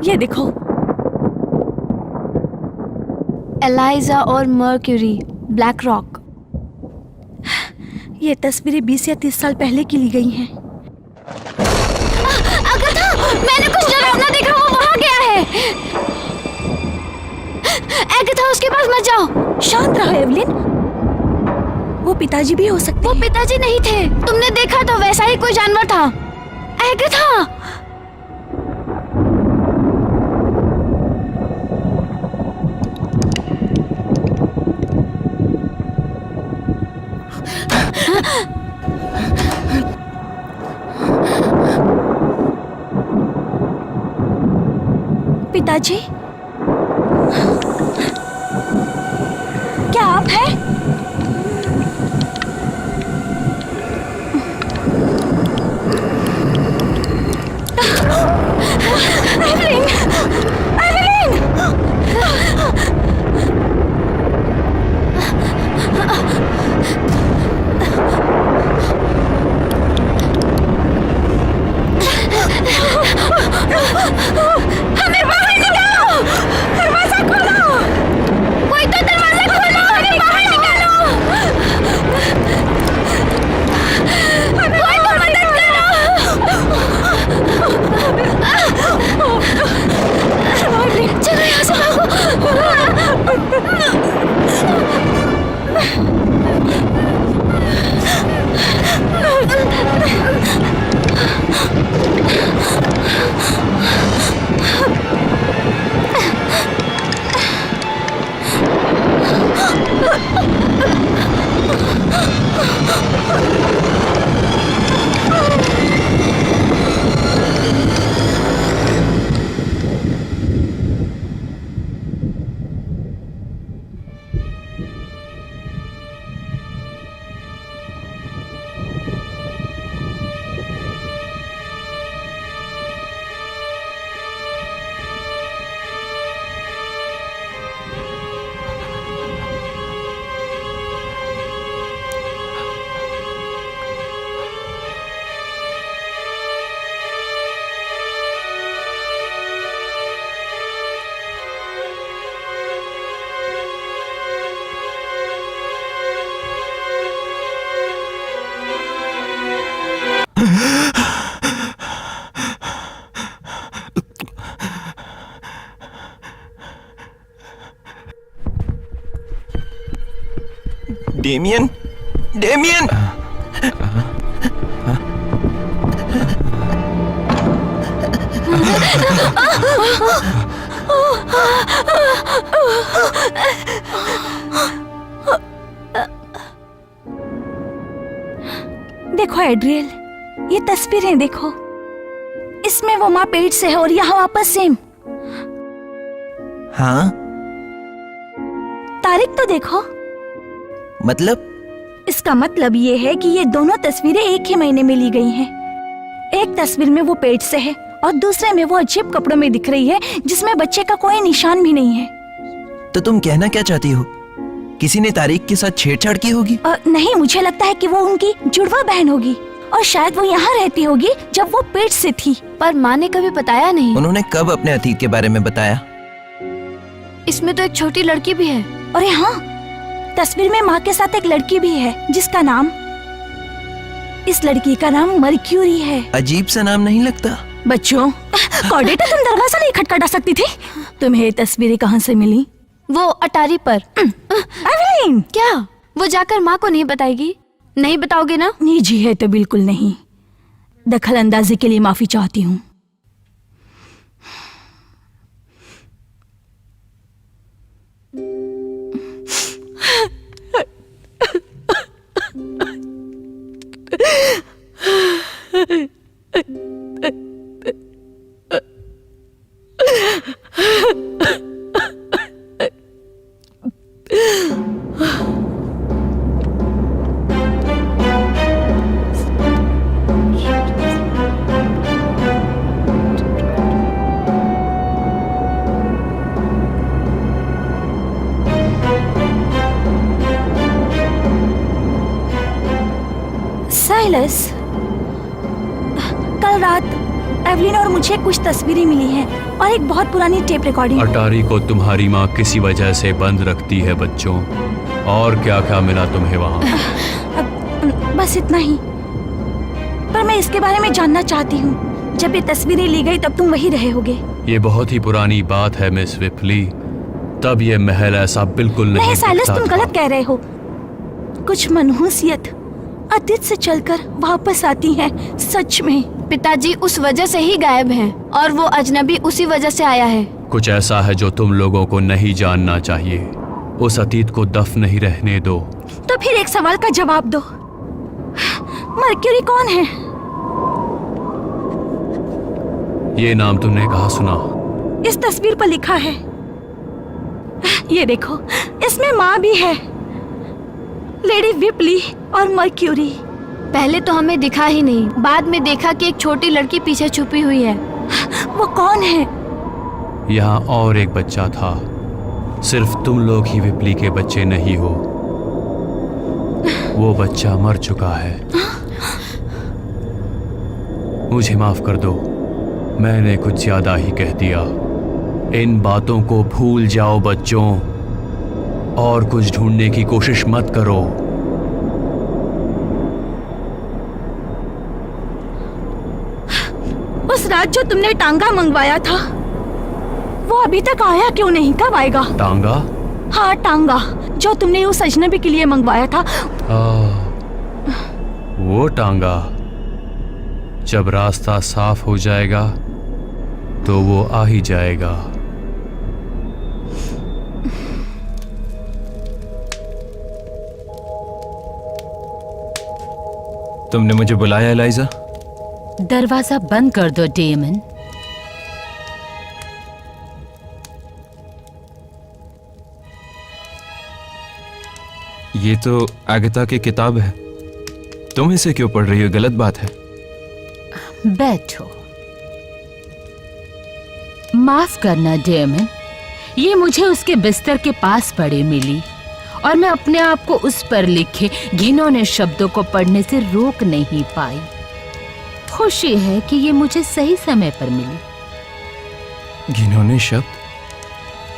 ये देखो। एलाइजा और मर्क्यूरी, ब्लैक रॉक। ये तस्वीरें 20 या 30 साल पहले की ली गई हैं। अगथा, मैंने कुछ डरावना देखा, वो वहाँ गया है। अगथा, उसके पास मत जाओ। शांत रहो एवलिन। वो पिताजी भी हो सकते वो हैं। पिताजी नहीं थे, तुमने देखा तो वैसा ही कोई जानवर था, एग था। पिताजी, क्या आप हैं? एवलिन! एवलिन! हमें बाहर निकालो! दरवाजा खोलो! कोई तो दरवाजा खोलो! हमें बाहर निकालो! कोई तो मदद करो! चलो यहाँ से डेमियन, डेमियन! देखो एड्रियल, ये तस्वीरें देखो। इसमें वो माँ पेट से है और यहाँ वापस सेम। हाँ, तारीख तो देखो। मतलब? इसका मतलब ये है कि ये दोनों तस्वीरें एक ही महीने में ली गई हैं। एक तस्वीर में वो पेट से है और दूसरे में वो अजीब कपड़ों में दिख रही है जिसमें बच्चे का कोई निशान भी नहीं है। तो तुम कहना क्या चाहती हो? किसी ने तारीख के साथ छेड़छाड़ की होगी? नहीं, मुझे लगता है कि वो उनकी जुड़वा बहन होगी और शायद वो यहाँ रहती होगी जब वो पेट से थी। पर माँ ने कभी बताया नहीं। उन्होंने कब अपने अतीत के बारे में बताया? इसमें तो एक छोटी लड़की भी है। और हाँ, तस्वीर में माँ के साथ एक लड़की भी है जिसका नाम, इस लड़की का नाम मर्क्यूरी है। अजीब सा नाम नहीं लगता? बच्चों, कॉर्डेटा, तुम दरवाजा नहीं खटखटा सकती थी? तुम्हें ये तस्वीरें कहाँ से मिली? वो अटारी पर। एवलिन! क्या वो जाकर माँ को नहीं बताएगी? नहीं बताओगे ना? निजी है तो बिल्कुल नहीं। दखल अंदाजी के लिए माफी चाहती हूँ। साइलस, कल रात एवलिन और मुझे कुछ तस्वीरें मिली हैं और एक बहुत पुरानी टेप रिकॉर्डिंग। अटारी को तुम्हारी माँ किसी वजह से बंद रखती है बच्चों। और क्या क्या मिला तुम्हें वहाँ? बस इतना ही। पर मैं इसके बारे में जानना चाहती हूँ। जब ये तस्वीरें ली गई तब तुम वहीं रहे होगे। ये बहुत ही पुरानी बात है मिस विप्ली। तब ये महल ऐसा बिल्कुल नहीं साइलस, दिखता तुम था। गलत कह रहे हो। कुछ मनहूसियत अतीत से चलकर वापस आती है। सच में पिताजी उस वजह से ही गायब हैं और वो अजनबी उसी वजह से आया है। कुछ ऐसा है जो तुम लोगों को नहीं जानना चाहिए। उस अतीत को दफन नहीं रहने दो। तो फिर एक सवाल का जवाब दो, मर्क्यूरी कौन है? ये नाम तुमने कहाँ सुना? इस तस्वीर पर लिखा है। ये देखो, इसमें माँ भी है, लेडी विपली और मर्क्यूरी। पहले तो हमें दिखा ही नहीं, बाद में देखा कि एक छोटी लड़की पीछे छुपी हुई है। वो कौन है? यहाँ और एक बच्चा था। सिर्फ तुम लोग ही विपली के बच्चे नहीं हो। वो बच्चा मर चुका है। मुझे माफ कर दो, मैंने कुछ ज्यादा ही कह दिया। इन बातों को भूल जाओ बच्चों, और कुछ ढूंढने की कोशिश मत करो। उस रात जो तुमने टांगा मंगवाया था, वो अभी तक आया क्यों नहीं? कब आएगा? टांगा? हाँ, टांगा जो तुमने उस अजनबी के लिए मंगवाया था। वो टांगा जब रास्ता साफ हो जाएगा तो वो आ ही जाएगा। तुमने मुझे बुलाया एलाइजा? दरवाजा बंद कर दो डेमन। ये तो आगता की किताब है, तुम इसे क्यों पढ़ रही हो? गलत बात है। बैठो। माफ करना डेमन, ये मुझे उसके बिस्तर के पास पड़ी मिली और मैं अपने आप को उस पर लिखे घिनौने शब्दों को पढ़ने से रोक नहीं पाई। खुशी है कि ये मुझे सही समय पर मिली। घिनौने शब्द?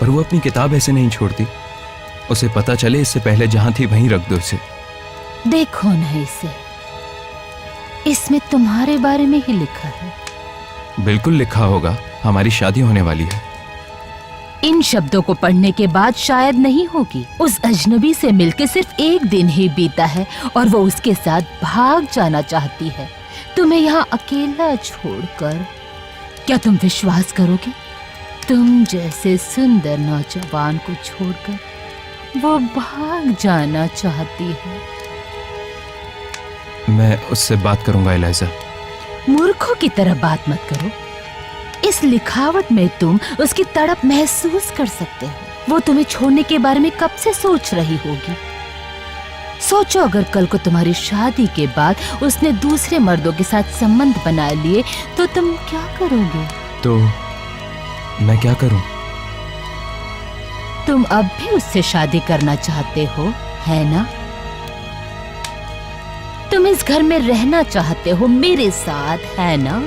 पर वो अपनी किताब ऐसे नहीं छोड़ती। उसे पता चले इससे पहले जहां थी वहीं रख दो उसे। देखो ना इसे, इसमें तुम्हारे बारे में ही लिखा है। बिल्कुल लिखा होगा, हमारी शादी होने वाली है। इन शब्दों को पढ़ने के बाद शायद नहीं होगी। उस अजनबी से मिलके सिर्फ एक दिन ही बीता है और वो उसके साथ भाग जाना चाहती है, तुम्हें यहाँ अकेला छोड़कर। क्या तुम विश्वास करोगे? तुम जैसे सुंदर नौजवान को छोड़कर वो भाग जाना चाहती है। मैं उससे बात करूंगा एलाइजा। मूर्खों की तरह बात मत करो। इस लिखावट में तुम उसकी तड़प महसूस कर सकते हो। वो तुम्हें छोड़ने के बारे में कब से सोच रही होगी। सोचो, अगर कल को तुम्हारी शादी के बाद उसने दूसरे मर्दों के साथ संबंध बना लिए तो तुम क्या करोगे? तो मैं क्या करूं? तुम अब भी उससे शादी करना चाहते हो, है ना? तुम इस घर में रहना चाहते हो मेरे साथ, है ना?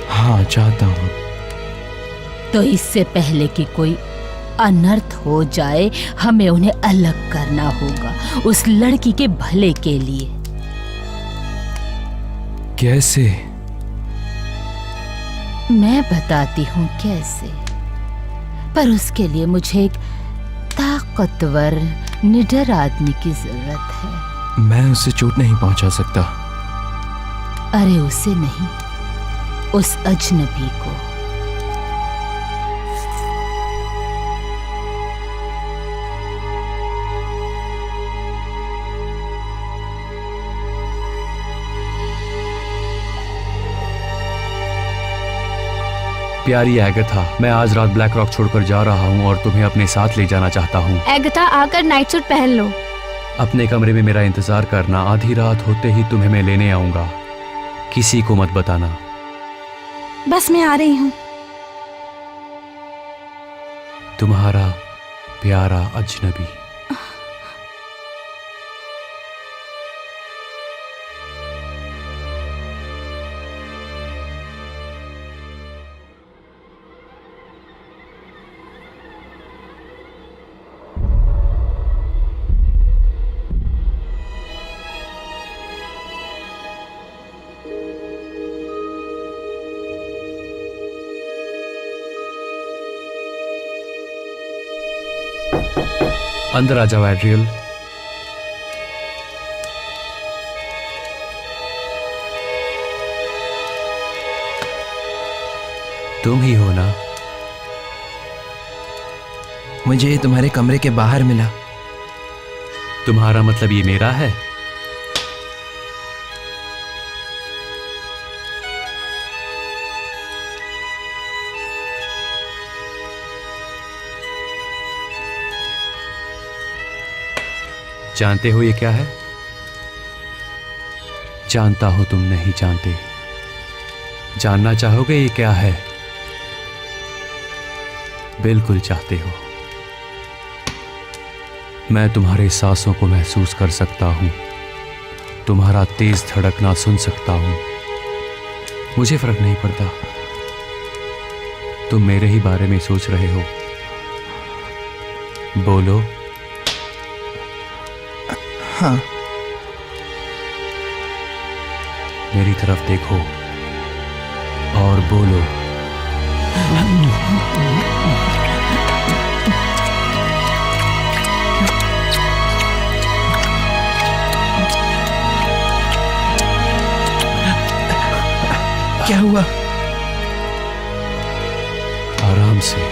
हाँ, चाहता हूं। तो इससे पहले कि कोई अनर्थ हो जाए, हमें उन्हें अलग करना होगा, उस लड़की के भले के लिए। कैसे? मैं बताती हूँ कैसे, पर उसके लिए मुझे एक ताकतवर, निडर आदमी की जरूरत है। मैं उसे चोट नहीं पहुंचा सकता। अरे उसे नहीं, उस अजनबी को। प्यारी एगथा, मैं आज रात ब्लैक रॉक छोड़कर जा रहा हूँ और तुम्हें अपने साथ ले जाना चाहता हूँ। एगथा, आकर नाइट सूट पहन लो। अपने कमरे में मेरा इंतजार करना। आधी रात होते ही तुम्हें मैं लेने आऊंगा। किसी को मत बताना। बस मैं आ रही हूँ। तुम्हारा प्यारा अजनबी। अंदर आ जाओ एड्रियल। तुम ही हो ना? मुझे तुम्हारे कमरे के बाहर मिला। तुम्हारा मतलब ये मेरा है? जानते हो ये क्या है? जानता हो तुम नहीं जानते। जानना चाहोगे ये क्या है? बिल्कुल चाहते हो। मैं तुम्हारे सांसों को महसूस कर सकता हूं, तुम्हारा तेज धड़कना सुन सकता हूं। मुझे फर्क नहीं पड़ता, तुम मेरे ही बारे में सोच रहे हो। बोलो। हाँ। मेरी तरफ देखो और बोलो। क्या हुआ? आराम से।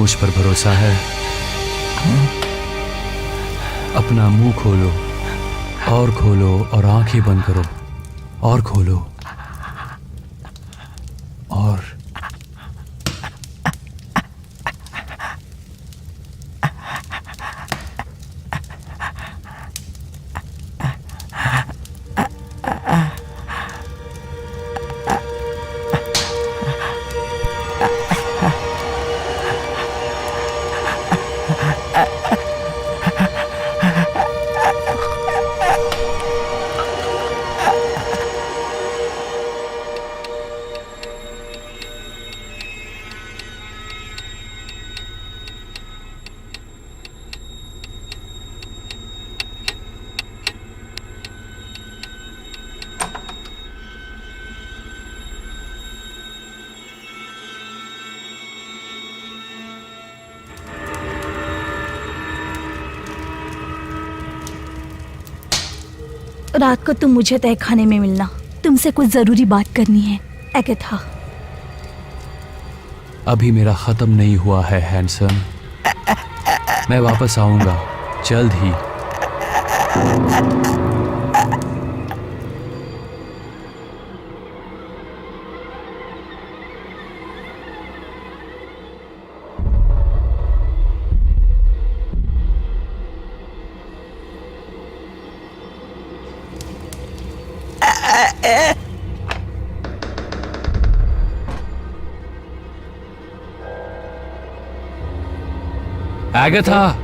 मुझ पर भरोसा है? अपना मुंह खोलो और खोलो और आंखें बंद करो और खोलो और रात को तुम मुझे तय खाने में मिलना, तुमसे कुछ जरूरी बात करनी है। अगाथा। अभी मेरा खत्म नहीं हुआ है हैंसन। मैं वापस आऊंगा जल्द ही। Agatha!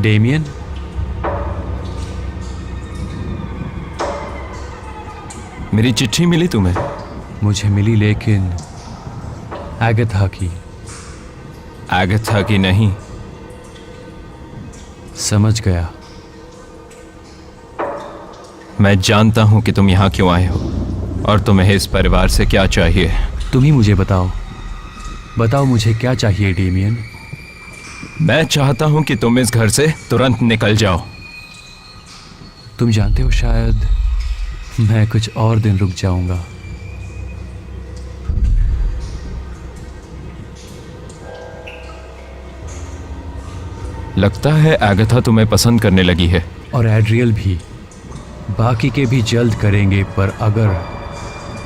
डेमियन, मेरी चिट्ठी मिली तुम्हें? मुझे मिली, लेकिन एगाथा की। एगाथा की नहीं। समझ गया। मैं जानता हूं कि तुम यहां क्यों आए हो और तुम्हें इस परिवार से क्या चाहिए। तुम ही मुझे बताओ, बताओ मुझे क्या चाहिए डेमियन। मैं चाहता हूं कि तुम इस घर से तुरंत निकल जाओ। तुम जानते हो शायद मैं कुछ और दिन रुक जाऊंगा। लगता है एगाथा तुम्हें पसंद करने लगी है। और एड्रियल भी, बाकी के भी जल्द करेंगे, पर अगर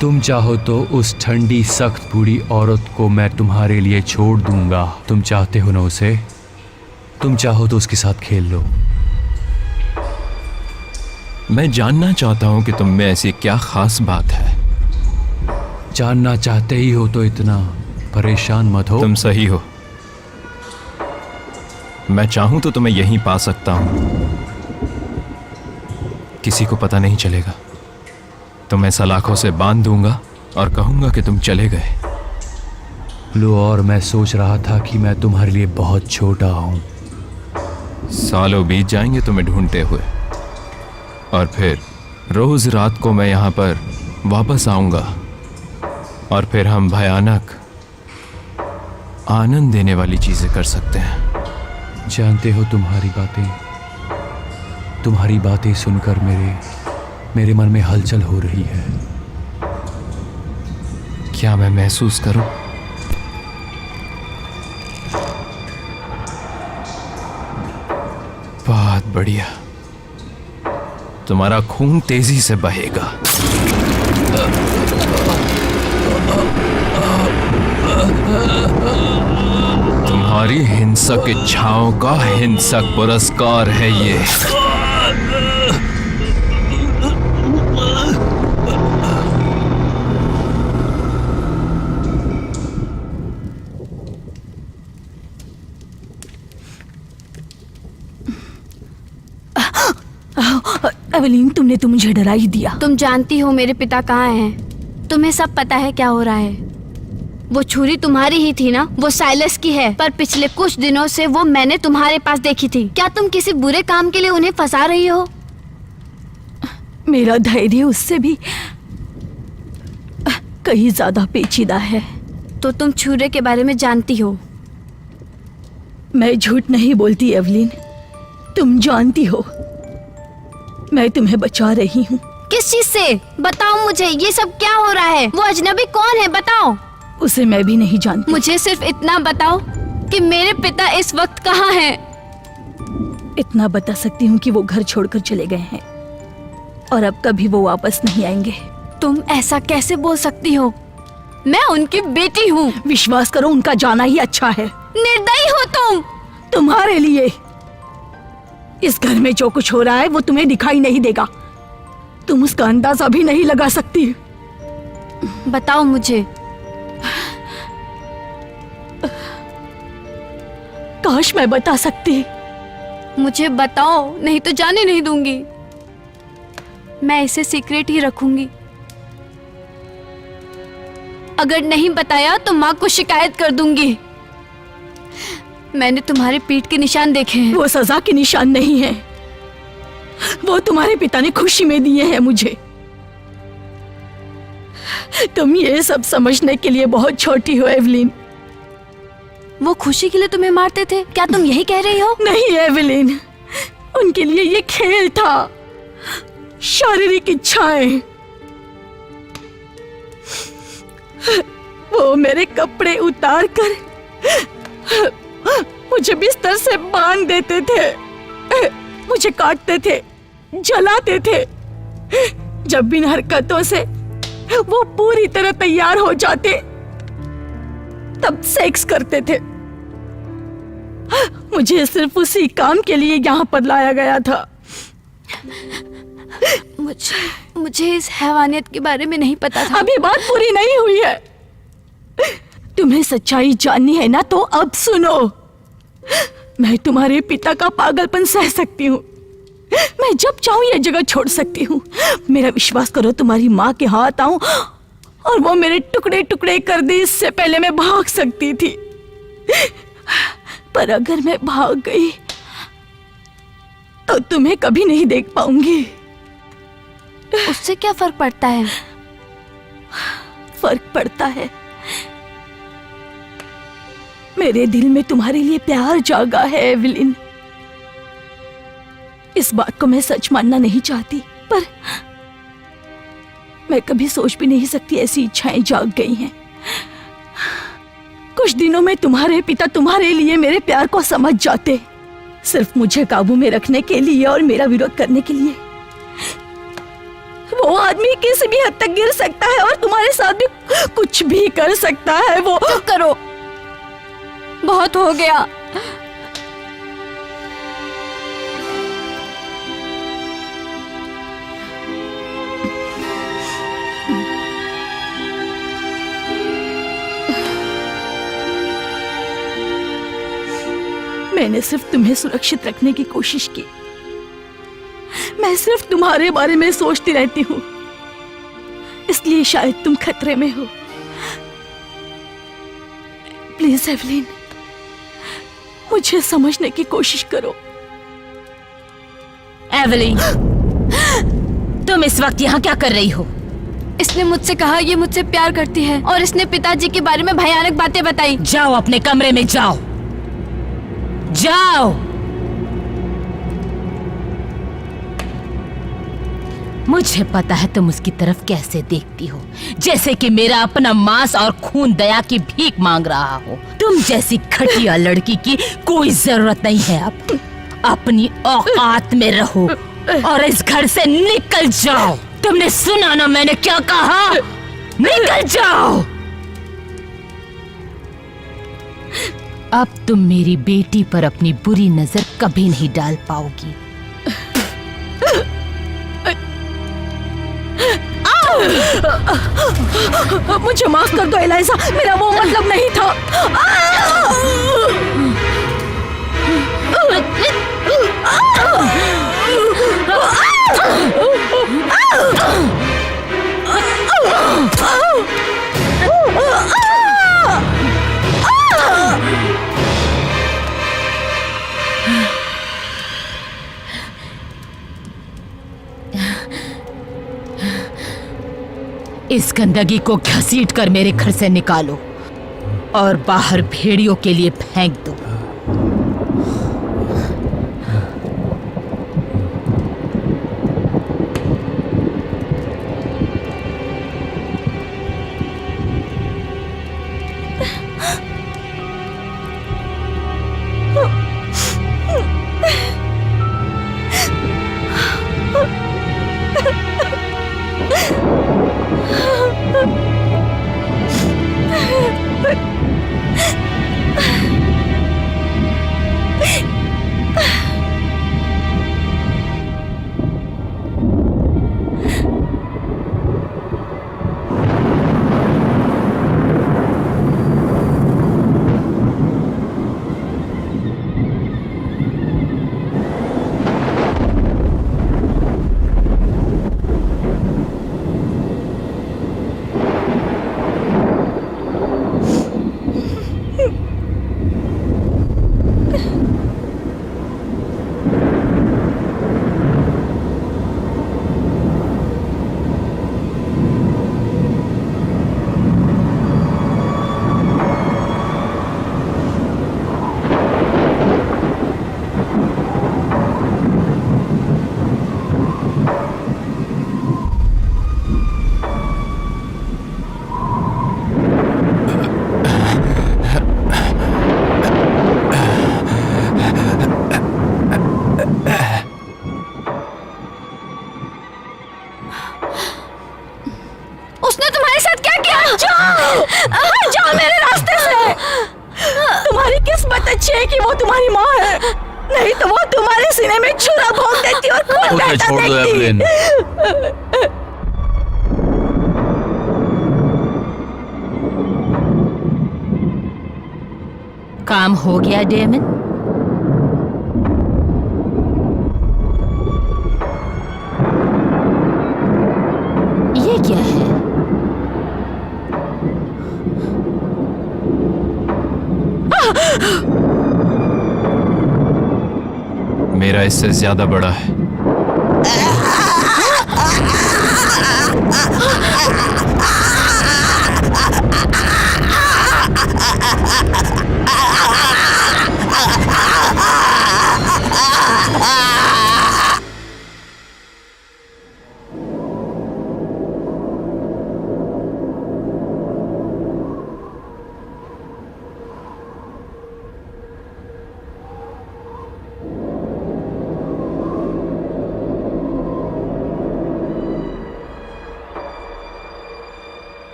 तुम चाहो तो उस ठंडी सख्त बूढ़ी औरत को मैं तुम्हारे लिए छोड़ दूंगा। तुम चाहते हो ना उसे? तुम चाहो तो उसके साथ खेल लो। मैं जानना चाहता हूं कि तुम में ऐसी क्या खास बात है। जानना चाहते ही हो तो इतना परेशान मत हो। तुम सही हो। मैं चाहूं तो तुम्हें यहीं पा सकता हूं, किसी को पता नहीं चलेगा। तुम्हें सलाखों से बांध दूंगा और कहूंगा कि तुम चले गए। लो, और मैं सोच रहा था कि मैं तुम्हारे लिए बहुत छोटा हूं। सालों बीत जाएंगे तुम्हें ढूंढते हुए, और फिर रोज रात को मैं यहां पर वापस आऊंगा, और फिर हम भयानक आनंद देने वाली चीजें कर सकते हैं। जानते हो, तुम्हारी बातें सुनकर मेरे मन में हलचल हो रही है। क्या मैं महसूस करूं? बहुत बढ़िया। तुम्हारा खून तेजी से बहेगा। तुम्हारी हिंसक इच्छाओं का हिंसक पुरस्कार है ये। एवेलिन, तुमने तो मुझे डरा ही दिया। तुम जानती हो मेरे पिता कहाँ हैं। तुम्हें सब पता है क्या हो रहा है। वो छुरी तुम्हारी ही थी ना? वो साइलस की है, पर पिछले कुछ दिनों से वो मैंने तुम्हारे पास देखी थी। क्या तुम किसी बुरे काम के लिए उन्हें फंसा रही हो? मेरा धैर्य उससे भी कहीं ज्यादा पेचीदा है। तो तुम छुरे के बारे में जानती हो? मैं झूठ नहीं बोलती एवलिन, तुम जानती हो मैं तुम्हें बचा रही हूँ। किस चीज से? बताओ मुझे, ये सब क्या हो रहा है? वो अजनबी कौन है, बताओ। उसे मैं भी नहीं जानती। मुझे सिर्फ इतना बताओ कि मेरे पिता इस वक्त कहाँ हैं। इतना बता सकती हूँ कि वो घर छोड़कर चले गए हैं और अब कभी वो वापस नहीं आएंगे। तुम ऐसा कैसे बोल सकती हो? मैं उनकी बेटी हूँ। विश्वास करो, उनका जाना ही अच्छा है। निर्दयी हो तुम। तुम्हारे लिए इस घर में जो कुछ हो रहा है वो तुम्हें दिखाई नहीं देगा। तुम उसका अंदाजा भी नहीं लगा सकती। बताओ मुझे। काश मैं बता सकती। मुझे बताओ, नहीं तो जाने नहीं दूंगी। मैं इसे सीक्रेट ही रखूंगी। अगर नहीं बताया तो माँ को शिकायत कर दूंगी। मैंने तुम्हारे पीठ के निशान देखे हैं। वो सजा के निशान नहीं है, वो तुम्हारे पिता ने खुशी में दिए हैं मुझे। तुम ये सब समझने के लिए बहुत छोटी हो एवलिन। वो खुशी के लिए तुम्हें मारते थे, क्या तुम यही कह रही हो? नहीं एवलिन, उनके लिए ये खेल था, शारीरिक इच्छाएं। वो मेरे कपड़े उतार कर मुझे बिस्तर से बांध देते थे, मुझे काटते थे, जलाते थे। जब इन हरकतों से वो पूरी तरह तैयार हो जाते तब सेक्स करते थे। मुझे सिर्फ उसी काम के लिए यहाँ पर लाया गया था। मुझे इस हैवानियत के बारे में नहीं पता था। अभी बात पूरी नहीं हुई है। तुम्हें सच्चाई जाननी है ना, तो अब सुनो। मैं तुम्हारे पिता का पागलपन सह सकती हूँ। मैं जब चाहूँ यह जगह छोड़ सकती हूँ। मेरा विश्वास करो, तुम्हारी माँ के हाथ आऊं और वो मेरे टुकड़े टुकड़े कर दे, इससे पहले मैं भाग सकती थी। पर अगर मैं भाग गई तो तुम्हें कभी नहीं देख पाऊंगी। उससे क्या फर्क पड़ता है? फर्क पड़ता है। मेरे दिल में तुम्हारे लिए प्यार जागा है एवलिन। इस बात को मैं सच मानना नहीं चाहती, पर मैं कभी सोच भी नहीं सकती ऐसी इच्छाएं जाग गई हैं। कुछ दिनों में तुम्हारे पिता तुम्हारे लिए मेरे प्यार को समझ जाते, सिर्फ मुझे काबू में रखने के लिए और मेरा विरोध करने के लिए। वो आदमी किसी भी हद तक गिर सकता है और तुम्हारे साथ भी कुछ भी कर सकता है। वो चुप करो, बहुत हो गया। मैंने सिर्फ तुम्हें सुरक्षित रखने की कोशिश की। मैं सिर्फ तुम्हारे बारे में सोचती रहती हूँ, इसलिए शायद तुम खतरे में हो। प्लीज एवलिन, मुझे समझने की कोशिश करो। एवलिन, तुम इस वक्त यहाँ क्या कर रही हो? इसने मुझसे कहा ये मुझसे प्यार करती है और इसने पिताजी के बारे में भयानक बातें बताई। जाओ अपने कमरे में जाओ, जाओ। मुझे पता है तुम उसकी तरफ कैसे देखती हो, जैसे कि मेरा अपना मांस और खून दया की भीख मांग रहा हो। तुम जैसी घटिया लड़की की कोई जरूरत नहीं है। अब अपनी औकात में रहो और इस घर से निकल जाओ। तुमने सुना ना मैंने क्या कहा? निकल जाओ। अब तुम मेरी बेटी पर अपनी बुरी नजर कभी नहीं डाल पाओगी। मुझे माफ कर दो एलाइजा, मेरा वो मतलब नहीं था। इस गंदगी को घसीट कर मेरे घर से निकालो और बाहर भेड़ियों के लिए फेंक दो। उसने तुम्हारे साथ क्या किया? जाओ, जाओ मेरे रास्ते से। तुम्हारी किस्मत अच्छी है कि वो तुम्हारी माँ है, नहीं तो वो तुम्हारे सीने में छुरा भोंक देती और खून उसे बहता छोड़ दो देखती। एवलिन। काम हो गया डेमन? मेरा इससे ज्यादा बड़ा है।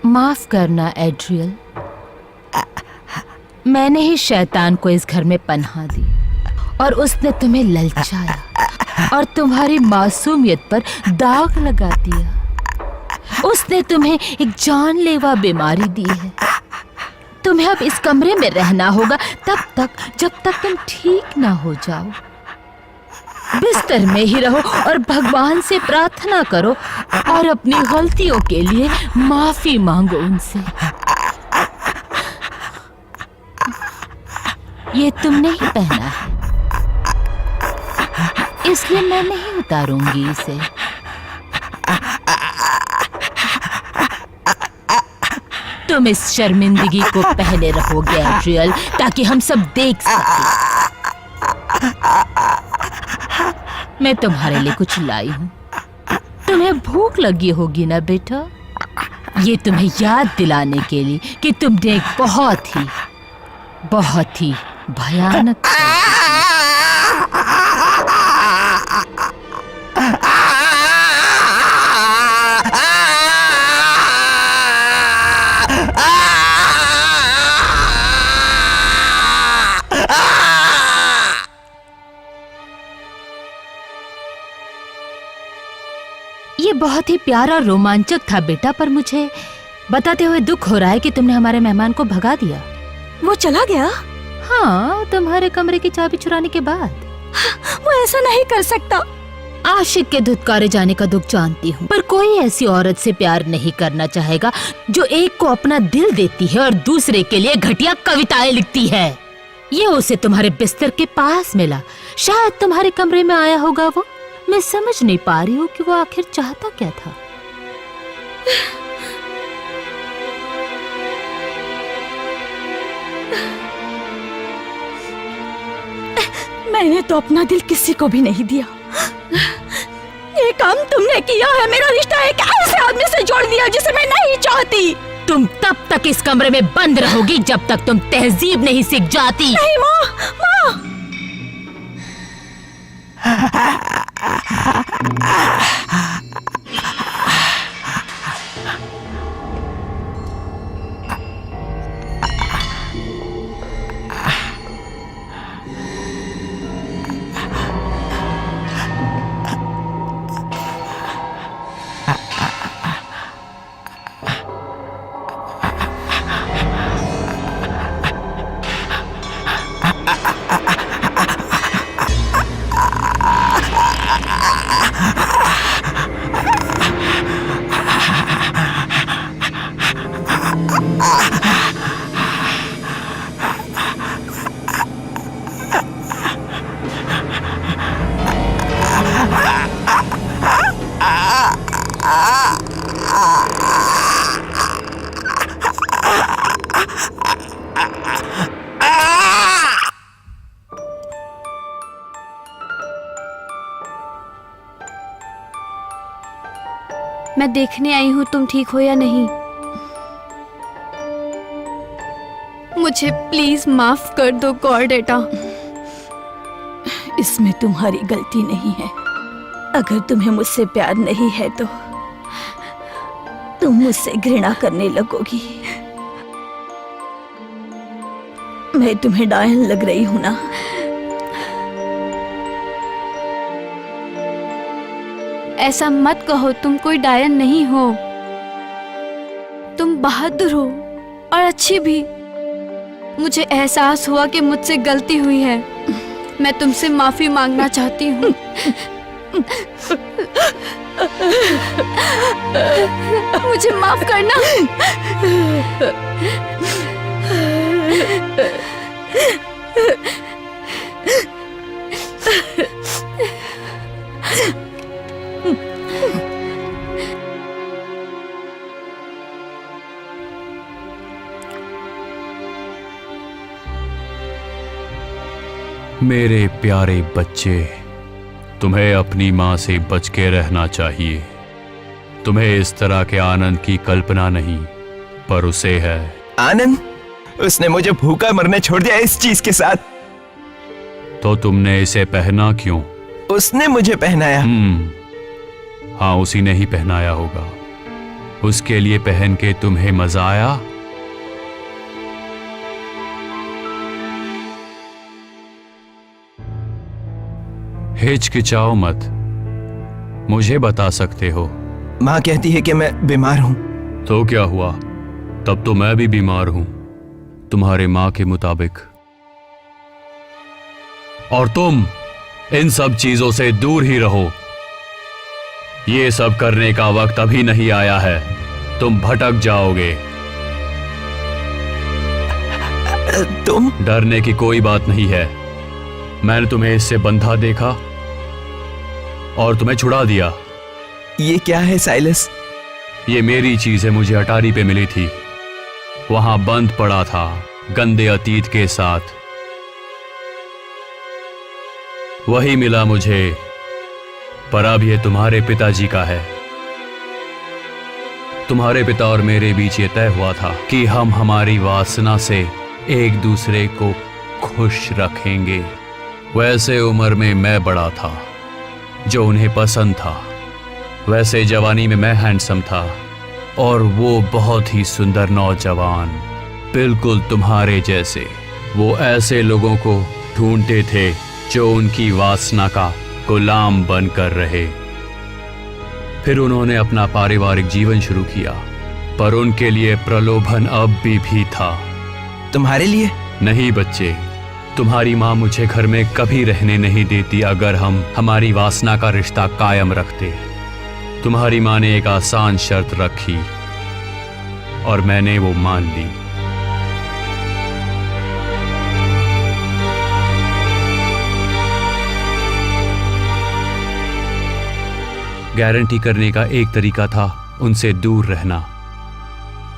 माफ करना एड्रियल, मैंने ही शैतान को इस घर में पनाह दी और उसने तुम्हें ललचाया और तुम्हारी मासूमियत पर दाग लगा दिया। उसने तुम्हें एक जानलेवा बीमारी दी है। तुम्हें अब इस कमरे में रहना होगा तब तक जब तक तुम ठीक ना हो जाओ। बिस्तर में ही रहो और भगवान से प्रार्थना करो और अपनी गलतियों के लिए माफी मांगो उनसे। ये तुमने ही पहना है, इसलिए मैं नहीं उतारूंगी इसे। तुम इस शर्मिंदगी को पहने रहोगे एड्रियल, ताकि हम सब देख सकें। मैं तुम्हारे लिए कुछ लाई हूँ। तुम्हें भूख लगी होगी ना बेटा? ये तुम्हें याद दिलाने के लिए कि तुमने एक बहुत ही भयानक ये बहुत ही प्यारा और रोमांचक था बेटा, पर मुझे बताते हुए दुख हो रहा है कि तुमने हमारे मेहमान को भगा दिया। वो चला गया? हाँ, तुम्हारे कमरे की चाबी चुराने के बाद। वो ऐसा नहीं कर सकता। आशिक के धुतकारे जाने का दुख जानती हूँ, पर कोई ऐसी औरत से प्यार नहीं करना चाहेगा जो एक को अपना दिल देती है और दूसरे के लिए घटिया कविताएं लिखती है। ये उसे तुम्हारे बिस्तर के पास मिला, शायद तुम्हारे कमरे में आया होगा वो। मैं समझ नहीं पा रही हूँ कि वो आखिर चाहता क्या था। मैंने तो अपना दिल किसी को भी नहीं दिया। ये काम तुमने किया है। मेरा रिश्ता एक ऐसे आदमी से जोड़ दिया जिसे मैं नहीं चाहती। तुम तब तक इस कमरे में बंद रहोगी जब तक तुम तहजीब नहीं सीख जाती। नहीं माँ, माँ। मैं देखने आई हूँ तुम ठीक हो या नहीं। मुझे प्लीज माफ कर दो कॉर्डेटा। इसमें तुम्हारी गलती नहीं है। अगर तुम्हें मुझसे प्यार नहीं है तो तुम मुझसे घृणा करने लगोगी। मैं तुम्हें डायन लग रही हूं ना? ऐसा मत कहो, तुम कोई डायन नहीं हो। तुम बहादुर हो और अच्छी भी। मुझे एहसास हुआ कि मुझसे गलती हुई है। मैं तुमसे माफी मांगना चाहती हूँ। मुझे माफ करना। मेरे प्यारे बच्चे, तुम्हें अपनी माँ से बच के रहना चाहिए। तुम्हें इस तरह के आनंद की कल्पना नहीं, पर उसे है। आनंद? उसने मुझे भूखा मरने छोड़ दिया इस चीज के साथ। तो तुमने इसे पहना क्यों? उसने मुझे पहनाया। हाँ, उसी ने ही पहनाया होगा। उसके लिए पहन के तुम्हें मजा आया? हिचकिचाओ मत, मुझे बता सकते हो। माँ कहती है कि मैं बीमार हूँ। तो क्या हुआ? तब तो मैं भी बीमार हूं, तुम्हारे माँ के मुताबिक। और तुम इन सब चीजों से दूर ही रहो। ये सब करने का वक्त अभी नहीं आया है, तुम भटक जाओगे। तुम? डरने की कोई बात नहीं है। मैंने तुम्हें इससे बंधा देखा और तुम्हें छुड़ा दिया। ये क्या है साइलस? ये मेरी चीज है, मुझे अटारी पे मिली थी। वहां बंद पड़ा था गंदे अतीत के साथ। वही मिला मुझे, पर अब ये तुम्हारे पिताजी का है। तुम्हारे पिता और मेरे बीच ये तय हुआ था कि हम हमारी वासना से एक दूसरे को खुश रखेंगे। वैसे उम्र में मैं बड़ा था जो उन्हें पसंद था, वैसे जवानी में मैं हैंडसम था और वो बहुत ही सुंदर नौजवान, बिल्कुल तुम्हारे जैसे। वो ऐसे लोगों को ढूंढते थे जो उनकी वासना का गुलाम बनकर रहे। फिर उन्होंने अपना पारिवारिक जीवन शुरू किया, पर उनके लिए प्रलोभन अब भी था। तुम्हारे लिए? नहीं बच्चे, तुम्हारी माँ मुझे घर में कभी रहने नहीं देती अगर हम हमारी वासना का रिश्ता कायम रखते। तुम्हारी माँ ने एक आसान शर्त रखी और मैंने वो मान ली। गारंटी करने का एक तरीका था उनसे दूर रहना,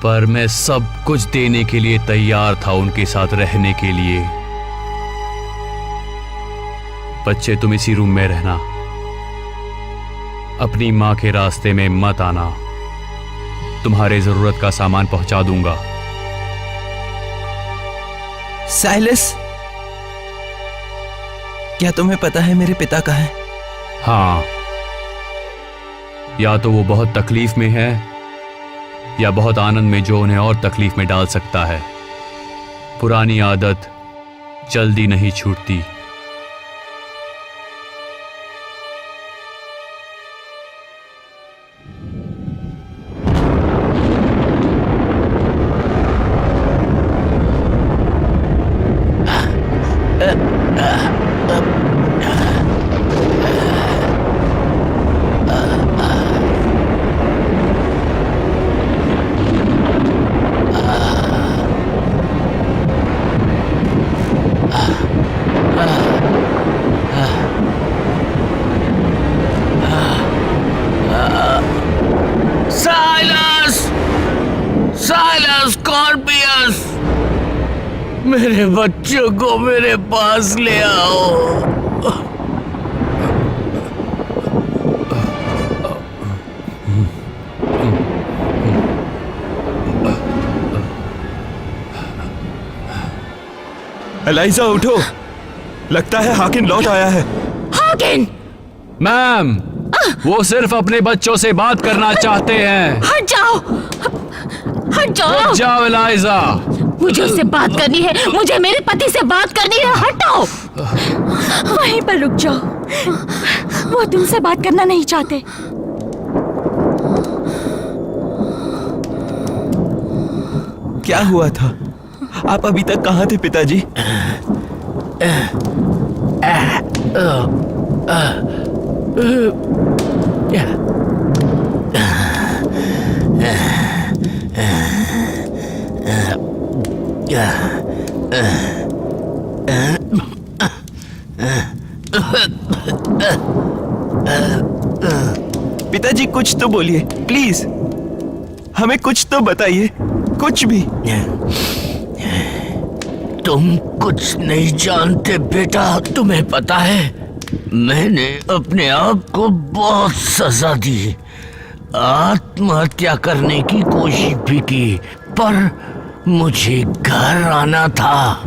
पर मैं सब कुछ देने के लिए तैयार था उनके साथ रहने के लिए। बच्चे, तुम इसी रूम में रहना, अपनी मां के रास्ते में मत आना। तुम्हारे जरूरत का सामान पहुंचा दूंगा। साइलस, क्या तुम्हें पता है मेरे पिता कहाँ हैं? हाँ, या तो वो बहुत तकलीफ में है या बहुत आनंद में जो उन्हें और तकलीफ में डाल सकता है। पुरानी आदत जल्दी नहीं छूटती। स्कॉर्पियस, मेरे बच्चों को मेरे पास ले आओ। एलाइजा, उठो। लगता है हाकिन लौट आया है। हाकिन! मैम, वो सिर्फ अपने बच्चों से बात करना चाहते हैं। हट जाओ! हट जाओ! जाओ एलाइजा। मुझे उससे बात करनी है, मुझे मेरे पति से बात करनी है। हटाओ! वहीं पर रुक जाओ, वो तुमसे बात करना नहीं चाहते। क्या हुआ था? आप अभी तक कहाँ थे पिताजी? पिताजी, कुछ तो बोलिए प्लीज, हमें कुछ तो बताइए, कुछ भी। तुम कुछ नहीं जानते बेटा। तुम्हें पता है, मैंने अपने आप को बहुत सजा दी, आत्महत्या करने की कोशिश भी की, पर मुझे घर आना था।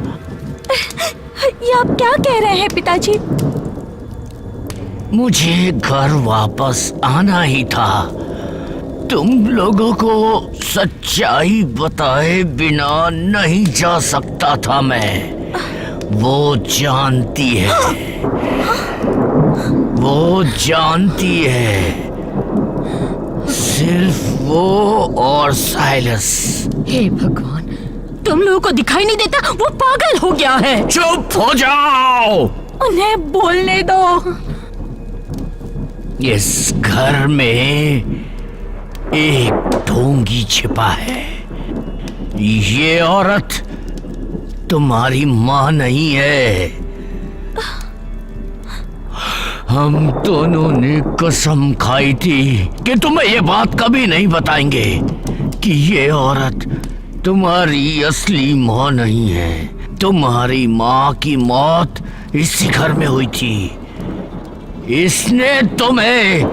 ये आप क्या कह रहे हैं पिताजी? मुझे घर वापस आना ही था। तुम लोगों को सच्चाई बताए बिना नहीं जा सकता था मैं। वो जानती है, वो जानती है, सिर्फ वो और साइलस। हे भगवान, तुम लोगों को दिखाई नहीं देता? वो पागल हो गया है। चुप हो जाओ। उन्हें बोलने दो। इस घर में एक ढोंगी छिपा है। ये औरत तुम्हारी माँ नहीं है। हम दोनों ने कसम खाई थी कि तुम्हें ये बात कभी नहीं बताएंगे कि ये औरत तुम्हारी असली माँ नहीं है। तुम्हारी माँ की मौत इसी घर में हुई थी। इसने तुम्हें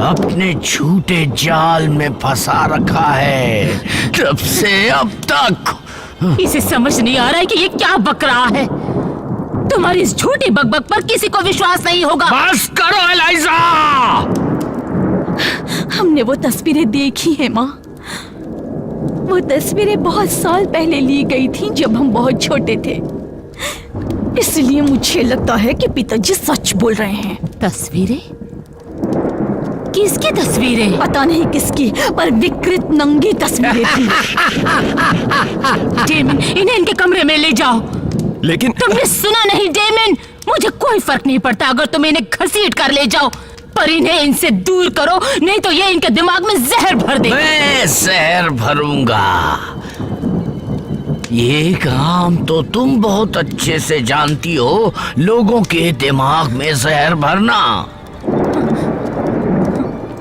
अपने झूठे जाल में फंसा रखा है, तब से अब तक। इसे समझ नहीं आ रहा है कि ये क्या बक रहा है। तुम्हारी इस झूठी बकबक पर किसी को विश्वास नहीं होगा। बस करो एलाइजा। हमने वो तस्वीरें देखी हैं माँ। वो तस्वीरें बहुत साल पहले ली गई थी, जब हम बहुत छोटे थे। इसलिए मुझे लगता है कि पिताजी सच बोल रहे हैं। तस्वीरें? किसकी तस्वीरें? पता नहीं किसकी, पर विकृत नंगी तस्वीरें थी। डेमन, इन्हें इनके कमरे में ले जाओ। लेकिन तुमने सुना नहीं डेमन? मुझे कोई फर्क नहीं पड़ता अगर तुम इन्हें घसीट कर ले जाओ, पर इन्हें इनसे दूर करो, नहीं तो ये इनके दिमाग में जहर भर दे। मैं जहर भरूंगा। ये काम तो तुम बहुत अच्छे से जानती हो, लोगों के दिमाग में जहर भरना।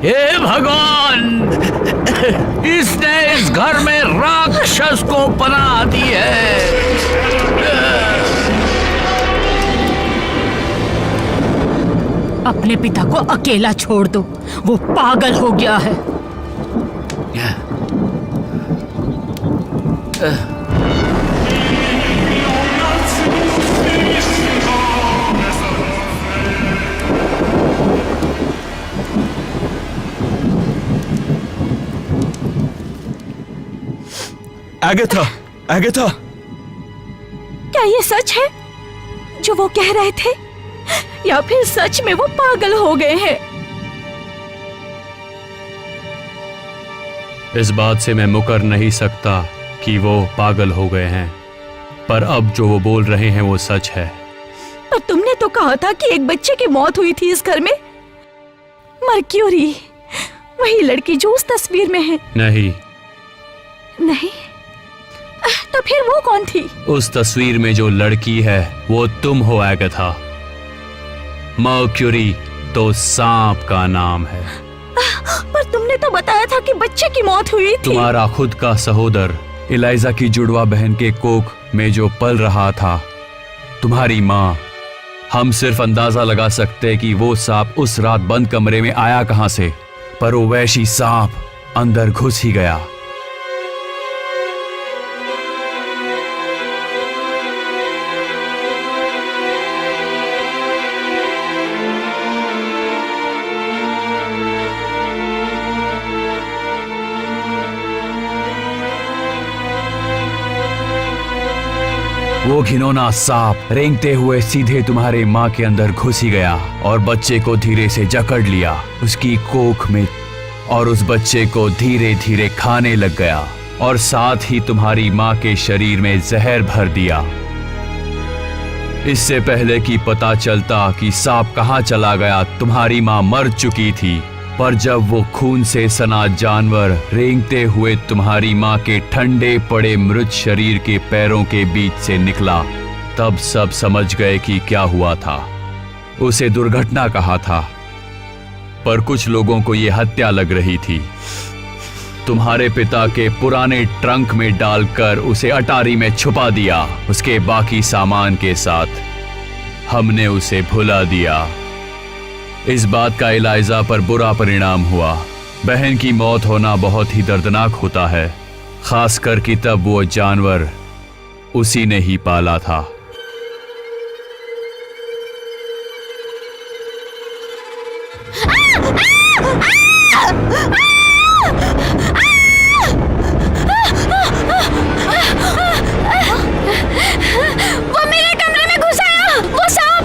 हे भगवान, इसने इस घर में राक्षस को पनाह दी है। अपने पिता को अकेला छोड़ दो, वो पागल हो गया है। एगाथा, एगाथा, क्या ये सच है जो वो कह रहे थे, या फिर सच में वो पागल हो गए हैं? इस बात से मैं मुकर नहीं सकता कि वो पागल हो गए हैं, पर अब जो वो बोल रहे हैं वो सच है। पर तुमने तो कहा था कि एक बच्चे की मौत हुई थी इस घर में। मर्क्यूरी, वही लड़की जो उस तस्वीर में है। नहीं, नहीं, तो फिर वो कौन थी? उस तस्वीर में जो लड़की है वो तुम हो एगाथा। मर्क्यूरी तो सांप का नाम है। पर तुमने तो बताया था कि बच्चे की मौत हुई थी। तुम्हारा खुद का सहोदर इलाइजा की जुड़वा बहन के कोख में जो पल रहा था, तुम्हारी माँ। हम सिर्फ अंदाजा लगा सकते कि वो सांप उस रात बंद कमरे में आया कहां से, पर वो वैशी सांप अंदर घुस ही गया। वो घिनौना सांप रेंगते हुए सीधे तुम्हारे माँ के अंदर घुस ही गया और बच्चे को धीरे से जकड़ लिया उसकी कोख में, और उस बच्चे को धीरे धीरे खाने लग गया, और साथ ही तुम्हारी माँ के शरीर में जहर भर दिया। इससे पहले कि पता चलता कि सांप कहाँ चला गया, तुम्हारी माँ मर चुकी थी। पर जब वो खून से सना जानवर रेंगते हुए तुम्हारी माँ के ठंडे पड़े मृत शरीर के पैरों के बीच से निकला, तब सब समझ गए कि क्या हुआ था। उसे दुर्घटना कहा था, पर कुछ लोगों को ये हत्या लग रही थी। तुम्हारे पिता के पुराने ट्रंक में डालकर उसे अटारी में छुपा दिया। उसके बाकी सामान के साथ हमने उसे भुला दिया। इस बात का एलाइजा पर बुरा परिणाम हुआ। बहन की मौत होना बहुत ही दर्दनाक होता है, खासकर कि तब वो जानवर उसी ने ही पाला था। वो मेरे कमरे में घुस आया, वो सांप।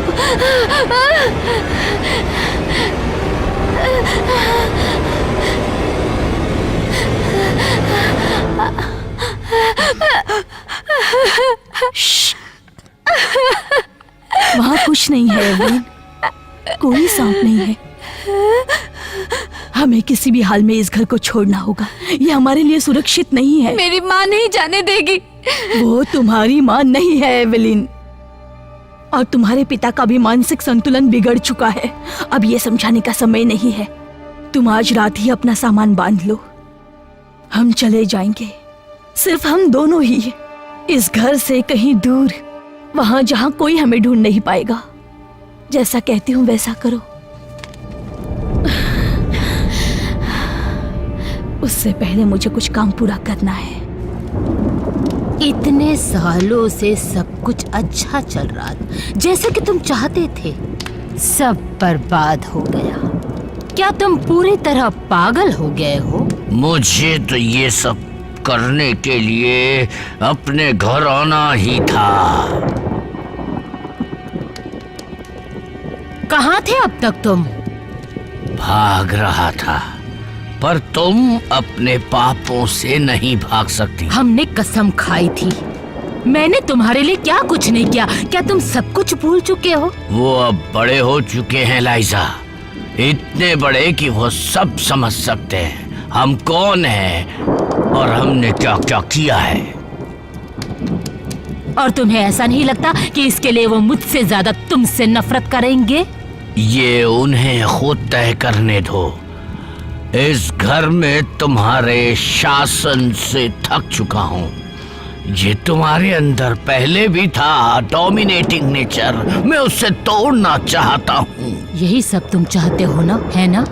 वहाँ कुछ नहीं है एवलिन, कोई सांप नहीं है। हमें किसी भी हाल में इस घर को छोड़ना होगा, ये हमारे लिए सुरक्षित नहीं है। मेरी माँ नहीं जाने देगी। वो तुम्हारी माँ नहीं है एवलिन, और तुम्हारे पिता का भी मानसिक संतुलन बिगड़ चुका है। अब ये समझाने का समय नहीं है। तुम आज रात ही अपना सामान बांध लो, हम चले जाएंगे, सिर्फ हम दोनों ही, इस घर से कहीं दूर, वहां जहां कोई हमें ढूंढ नहीं पाएगा। जैसा कहती हूँ वैसा करो। उससे पहले मुझे कुछ काम पूरा करना है। इतने सालों से सब कुछ अच्छा चल रहा था, जैसे कि तुम चाहते थे। सब बर्बाद हो गया। क्या तुम पूरी तरह पागल हो गए हो? मुझे तो ये सब करने के लिए अपने घर आना ही था। कहाँ थे अब तक तुम? भाग रहा था, पर तुम अपने पापों से नहीं भाग सकती। हमने कसम खाई थी। मैंने तुम्हारे लिए क्या कुछ नहीं किया। क्या तुम सब कुछ भूल चुके हो? वो अब बड़े हो चुके हैं लाइजा, इतने बड़े कि वो सब समझ सकते हैं हम कौन हैं और हमने क्या क्या किया है। और तुम्हें ऐसा नहीं लगता कि इसके लिए वो मुझसे ज्यादा तुमसे नफरत करेंगे? ये उन्हें खुद तय करने दो। इस घर में तुम्हारे शासन से थक चुका हूँ। ये तुम्हारे अंदर पहले भी था, डोमिनेटिंग नेचर, मैं उससे तोड़ना चाहता हूँ। यही सब तुम चाहते हो ना, है ना?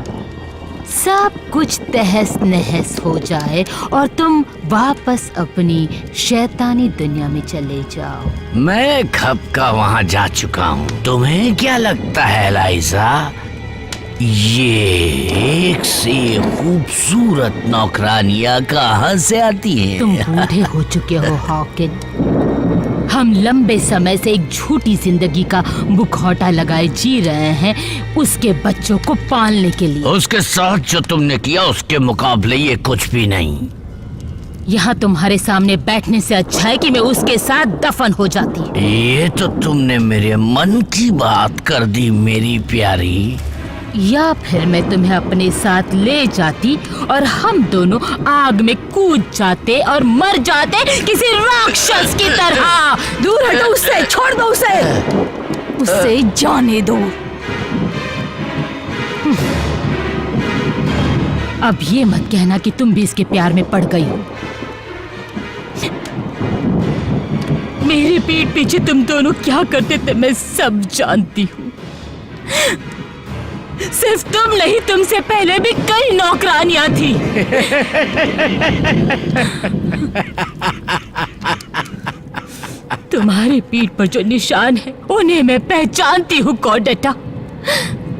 सब कुछ तहस नहस हो जाए और तुम वापस अपनी शैतानी दुनिया में चले जाओ। मैं कब का वहाँ जा चुका हूँ। तुम्हें क्या लगता है लाइजा, ये एक से खूबसूरत नौकरानियाँ कहाँ से आती हैं? तुम बूढ़े हो चुके हो हॉकिन। हम लंबे समय से एक झूठी जिंदगी का मुखौटा लगाए जी रहे हैं उसके बच्चों को पालने के लिए। उसके साथ जो तुमने किया उसके मुकाबले ये कुछ भी नहीं। यहाँ तुम्हारे सामने बैठने से अच्छा है कि मैं उसके साथ दफन हो जाती। ये तो तुमने मेरे मन की बात कर दी मेरी प्यारी। या फिर मैं तुम्हें अपने साथ ले जाती और हम दोनों आग में कूद जाते और मर जाते किसी राक्षस की तरह। दूर हटो उससे, छोड़ दो उसे, उसे जाने दो। अब ये मत कहना कि तुम भी इसके प्यार में पड़ गई हो। मेरे पीठ पीछे तुम दोनों क्या करते थे मैं सब जानती हूँ। सिर्फ तुम नहीं, तुमसे पहले भी कई नौकरानियां थी। तुम्हारी पीठ पर जो निशान है उन्हें मैं पहचानती हूँ कॉर्डेटा।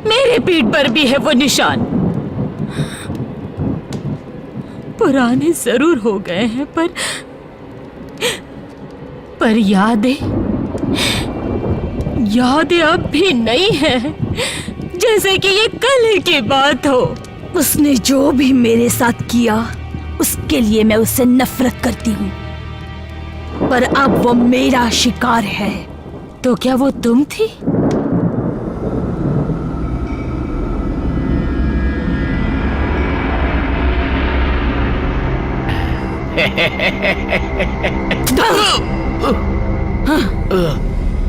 मेरे पीठ पर भी है वो निशान। पुराने जरूर हो गए हैं पर यादें अब भी नहीं है, जैसे कि ये कल की बात हो। उसने जो भी मेरे साथ किया उसके लिए मैं उससे नफरत करती हूँ, पर अब वो मेरा शिकार है। तो क्या वो तुम थी?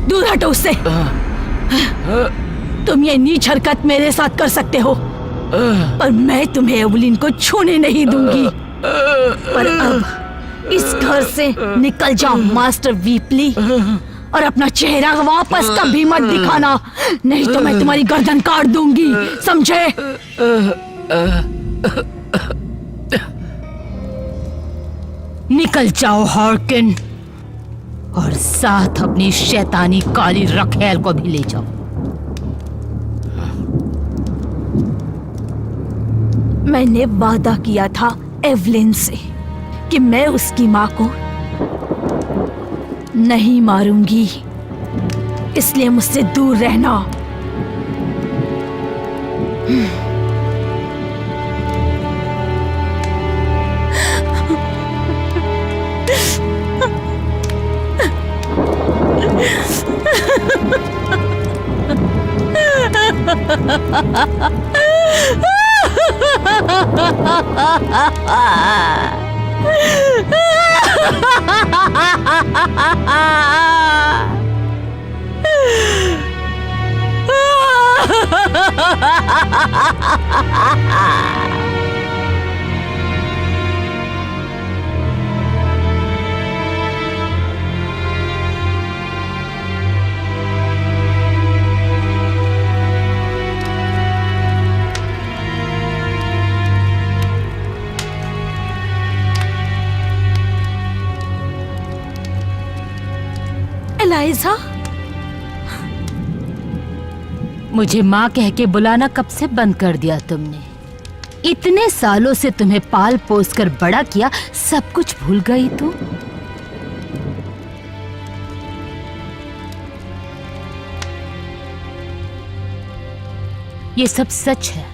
दूर हटो उससे। तुम ये नीच हरकत मेरे साथ कर सकते हो, पर मैं तुम्हें एवलिन को छूने नहीं दूंगी। पर अब इस घर से निकल जाओ मास्टर वीपली, और अपना चेहरा वापस कभी मत दिखाना, नहीं तो मैं तुम्हारी गर्दन काट दूंगी, समझे? निकल जाओ हार्किन, और साथ अपनी शैतानी काली रखेल को भी ले जाओ। मैंने वादा किया था एवलिन से कि मैं उसकी माँ को नहीं मारूंगी, इसलिए मुझसे दूर रहना। एलाइजा, मुझे माँ कह के बुलाना कब से बंद कर दिया तुमने? इतने सालों से तुम्हें पाल पोस कर बड़ा किया, सब कुछ भूल गई तू? ये सब सच है।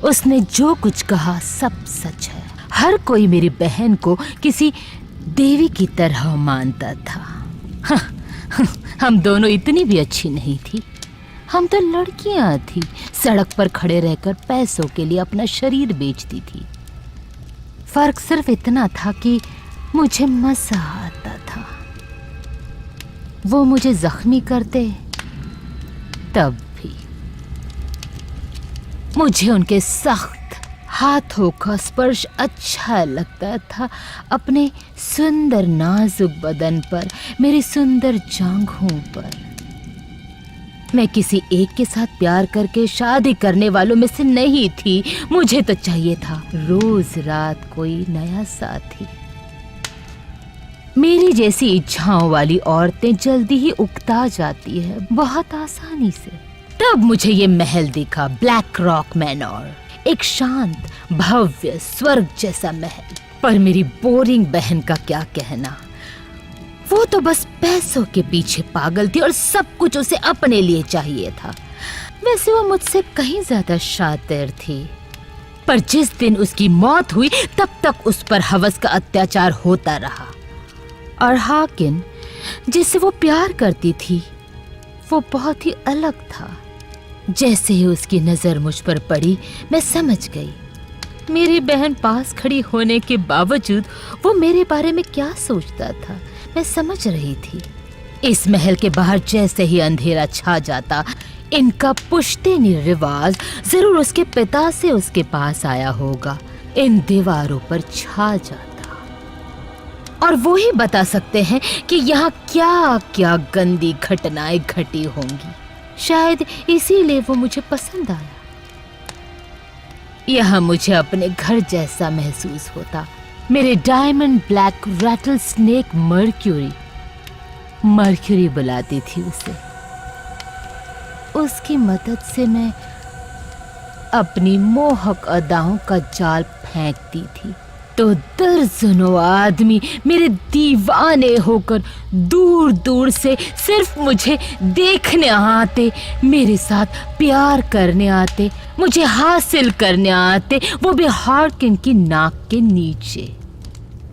उसने जो कुछ कहा सब सच है। हर कोई मेरी बहन को किसी देवी की तरह मानता था। हम दोनों इतनी भी अच्छी नहीं थी। हम तो लड़कियां थी, सड़क पर खड़े रहकर पैसों के लिए अपना शरीर बेचती थी। फर्क सिर्फ इतना था कि मुझे मजा आता था। वो मुझे जख्मी करते तब भी मुझे उनके सख्त हाथों का स्पर्श अच्छा लगता था। अपने सुंदर नाजुक बदन पर, मेरी सुंदर जांघों पर। मैं किसी एक के साथ प्यार करके शादी करने वालों में से नहीं थी। मुझे तो चाहिए था रोज रात कोई नया साथी। मेरी जैसी इच्छाओं वाली औरतें जल्दी ही उकता जाती है, बहुत आसानी से। तब मुझे ये महल दिखा, ब्लैक रॉक मैनर, एक शांत भव्य स्वर्ग जैसा महल। पर मेरी बोरिंग बहन का क्या कहना, वो तो बस पैसों के पीछे पागल थी और सब कुछ उसे अपने लिए चाहिए था। वैसे वो मुझसे कहीं ज्यादा शातिर थी, पर जिस दिन उसकी मौत हुई तब तक उस पर हवस का अत्याचार होता रहा। और हाकिन जिससे वो प्यार करती थी वो बहुत ही अलग था। जैसे ही उसकी नजर मुझ पर पड़ी मैं समझ गई। मेरी बहन पास खड़ी होने के बावजूद वो मेरे बारे में क्या सोचता था मैं समझ रही थी। इस महल के बाहर जैसे ही अंधेरा छा जाता, इनका पुश्तैनी रिवाज जरूर उसके पिता से उसके पास आया होगा, इन दीवारों पर छा जाता। और वो ही बता सकते हैं कि यहाँ क्या क्या गंदी घटनाएं घटी होंगी। शायद इसीलिए वो मुझे पसंद आया। यहाँ मुझे अपने घर जैसा महसूस होता। मेरे diamond black rattlesnake Mercury बुलाती थी उसे। उसकी मदद से मैं अपनी मोहक अदाओं का जाल फेंकती थी तो दर्जनों आदमी मेरे दीवाने होकर दूर दूर से सिर्फ मुझे देखने आते, मेरे साथ प्यार करने आते, मुझे हासिल करने आते, वो भी हार्किन की नाक के नीचे।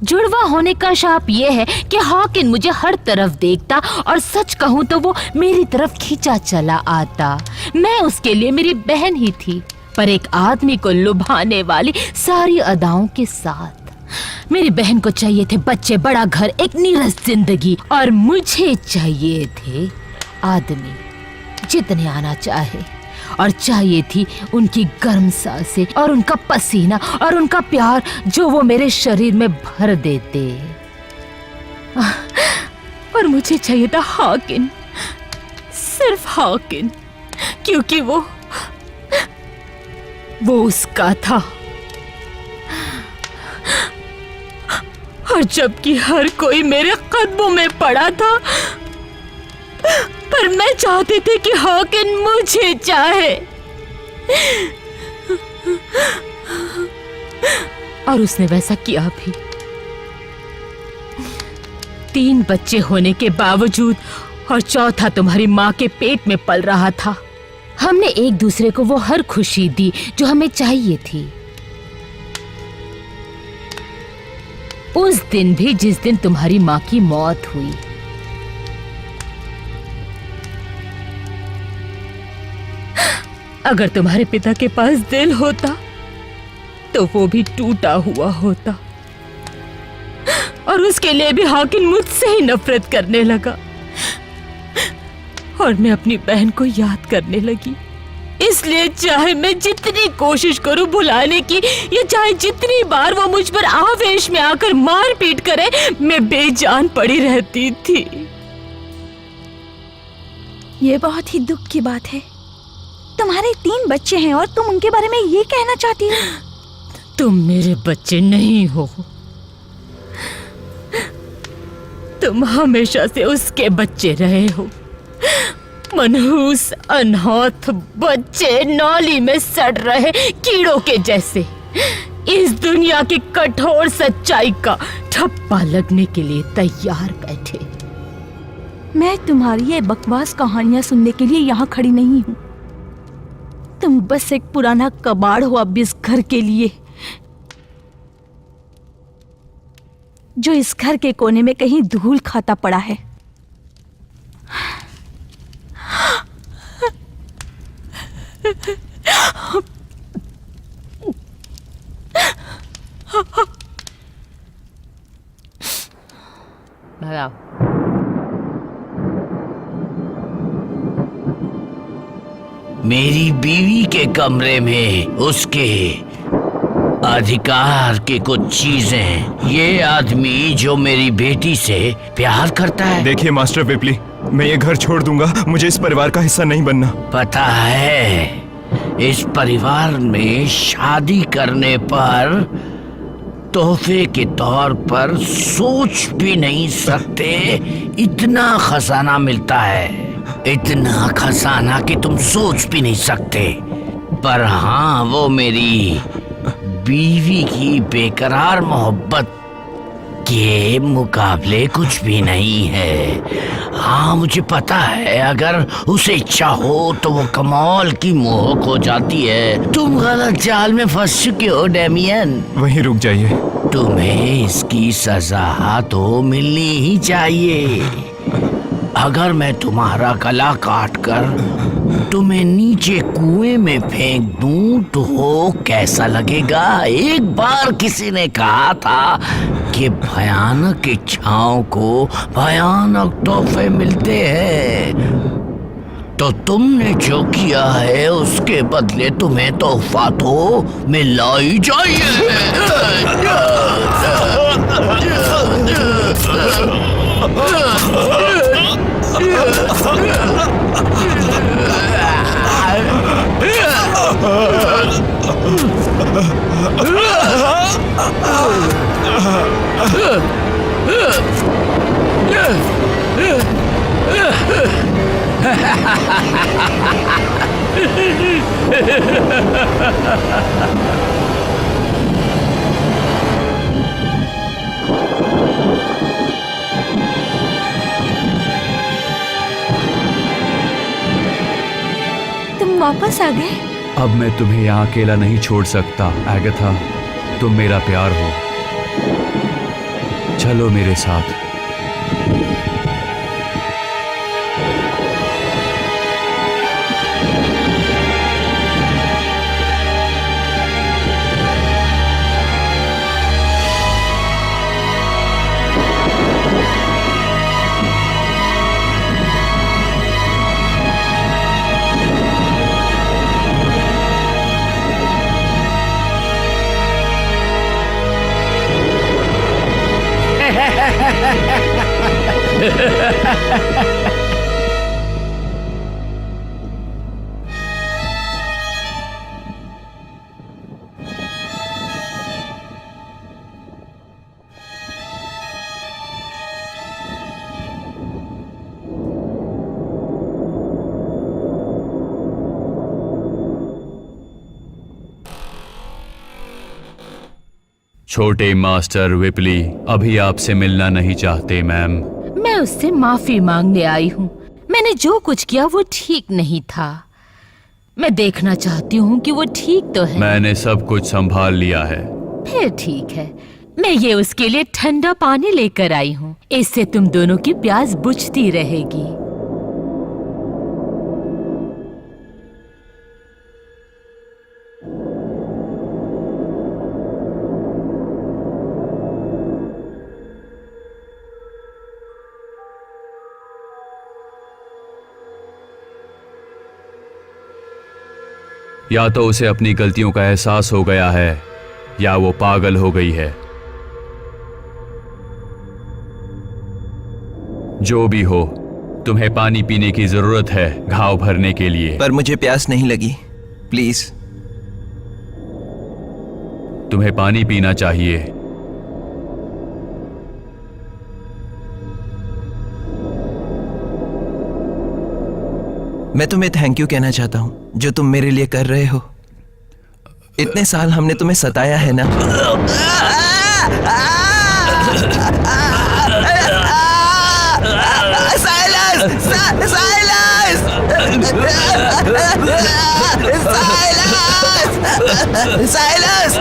जुड़वा होने का शाप ये है कि हार्किन मुझे हर तरफ देखता और सच कहूं तो वो मेरी तरफ खींचा चला आता। मैं उसके लिए मेरी बहन ही थी, पर एक आदमी को लुभाने वाली सारी अदाओं के साथ। मेरी बहन को चाहिए थे बच्चे, बड़ा घर, एक नीरस जिंदगी, और मुझे चाहिए थे आदमी जितने आना चाहे और चाहिए थी उनकी गर्म सांसें और उनका पसीना और उनका प्यार जो वो मेरे शरीर में भर देते। और मुझे चाहिए था हाकिन, सिर्फ हाकिन, क्योंकि वो उसका था। और जबकि हर कोई मेरे कदमों में पड़ा था, पर मैं चाहती थी कि हाकिन मुझे चाहे। और उसने वैसा किया भी। 3 बच्चे होने के बावजूद और चौथा तुम्हारी माँ के पेट में पल रहा था, हमने एक दूसरे को वो हर खुशी दी जो हमें चाहिए थी। उस दिन भी जिस दिन तुम्हारी माँ की मौत हुई। अगर तुम्हारे पिता के पास दिल होता तो वो भी टूटा हुआ होता, और उसके लिए भी हाकिम मुझसे ही नफरत करने लगा। और मैं अपनी बहन को याद करने लगी। इसलिए चाहे मैं जितनी कोशिश करूं भुलाने की, या चाहे जितनी बार वो मुझ पर आवेश में आकर मारपीट करे, मैं बेजान पड़ी रहती थी। ये बहुत ही दुख की बात है। तुम्हारे 3 बच्चे हैं और तुम उनके बारे में ये कहना चाहती हो? तुम मेरे बच्चे नहीं हो, तुम हमेशा से उसके बच्चे रहे हो। मनहूस अनहौत बच्चे, नौली में सड़ रहे कीड़ों के जैसे, इस दुनिया की कठोर सच्चाई का ठप्पा लगने के लिए तैयार बैठे। मैं तुम्हारी ये बकवास कहानियां सुनने के लिए यहाँ खड़ी नहीं हूँ। तुम बस एक पुराना कबाड़ हो अब इस घर के लिए, जो इस घर के कोने में कहीं धूल खाता पड़ा है। भगाओ। मेरी बीवी के कमरे में उसके अधिकार की कुछ चीजें, ये आदमी जो मेरी बेटी से प्यार करता है। देखिए मास्टर विपली, मैं ये घर छोड़ दूंगा, मुझे इस परिवार का हिस्सा नहीं बनना। पता है, इस परिवार में शादी करने पर तोहफे के तौर पर सोच भी नहीं सकते इतना खजाना मिलता है। इतना खजाना कि तुम सोच भी नहीं सकते। पर हाँ, वो मेरी बीवी की बेकरार मोहब्बत के मुकाबले कुछ भी नहीं है। हाँ, मुझे पता है, अगर उसे इच्छा हो तो वो कमाल की मोहक हो जाती है। तुम गलत जाल में फंस चुके हो डेमियन। वहीं रुक जाइए। तुम्हें इसकी सजा तो मिलनी ही चाहिए। अगर मैं तुम्हारा गला काट कर तुम्हें नीचे कुएं में फेंक दूं तो कैसा लगेगा? एक बार किसी ने कहा था कि भयानक इच्छाओं को भयानक तोहफे मिलते हैं। तो तुमने जो किया है उसके बदले तुम्हें तोहफा तो मिलना ही चाहिए। तुम वापस आ गए? अब मैं तुम्हें यहाँ अकेला नहीं छोड़ सकता एगाथा, तुम मेरा प्यार हो। चलो मेरे साथ। छोटे मास्टर विपली अभी आपसे मिलना नहीं चाहते मैम। मैं उससे माफी मांगने आई हूँ। मैंने जो कुछ किया वो ठीक नहीं था। मैं देखना चाहती हूँ कि वो ठीक तो है। मैंने सब कुछ संभाल लिया है। फिर ठीक है, मैं ये उसके लिए ठंडा पानी लेकर आई हूँ। इससे तुम दोनों की प्यास बुझती रहेगी। या तो उसे अपनी गलतियों का एहसास हो गया है या वो पागल हो गई है। जो भी हो, तुम्हें पानी पीने की जरूरत है घाव भरने के लिए। पर मुझे प्यास नहीं लगी, प्लीज। तुम्हें पानी पीना चाहिए। मैं तुम्हें थैंक यू कहना चाहता हूं जो तुम मेरे लिए कर रहे हो। इतने साल हमने तुम्हें सताया है ना। साइलस! साइलस! साइलस!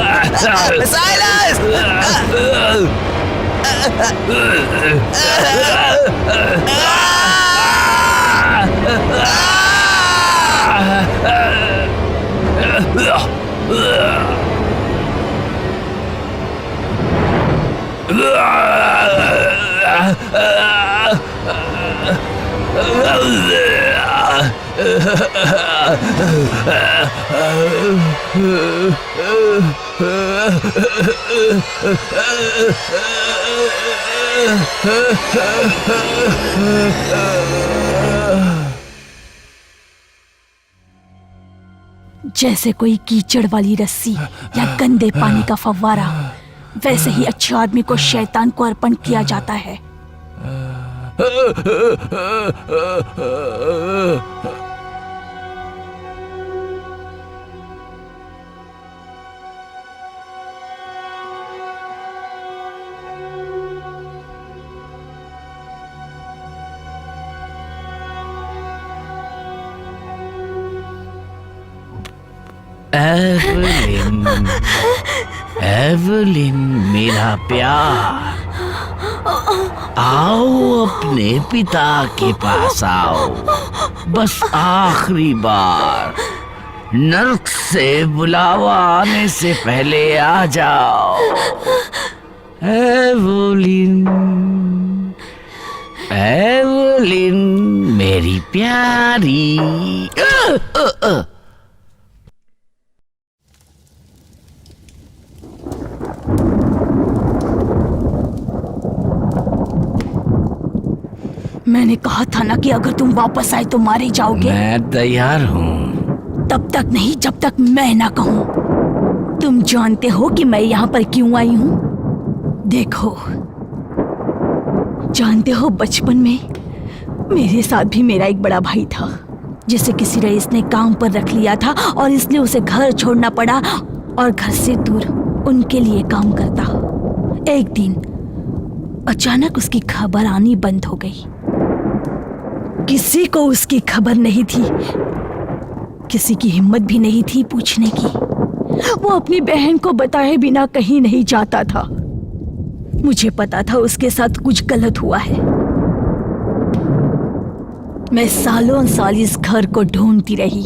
साइलस! जैसे कोई कीचड़ वाली रस्सी या गंदे पानी का फव्वारा, वैसे ही अच्छे आदमी को शैतान को अर्पण किया जाता है। एवलिन, एवलिन मेरा प्यार, आओ अपने पिता के पास आओ। बस आखिरी बार, नर्क से बुलावा आने से पहले आ जाओ। एवलिन, एवलिन मेरी प्यारी। मैंने कहा था ना कि अगर तुम वापस आए तो मारे जाओगे। मैं तैयार हूँ। तब तक नहीं जब तक मैं ना कहूँ। तुम जानते हो कि मैं यहाँ पर क्यों आई हूँ? देखो, जानते हो बचपन में मेरे साथ भी मेरा एक बड़ा भाई था जिसे किसी रईस ने काम पर रख लिया था और इसलिए उसे घर छोड़ना पड़ा और घर से दूर उनके लिए काम करता। एक दिन अचानक उसकी खबर आनी बंद हो गई। किसी को उसकी खबर नहीं थी, किसी की हिम्मत भी नहीं थी पूछने की। वो अपनी बहन को बताए बिना कहीं नहीं जाता था। मुझे पता था उसके साथ कुछ गलत हुआ है। मैं सालों साल इस घर को ढूंढती रही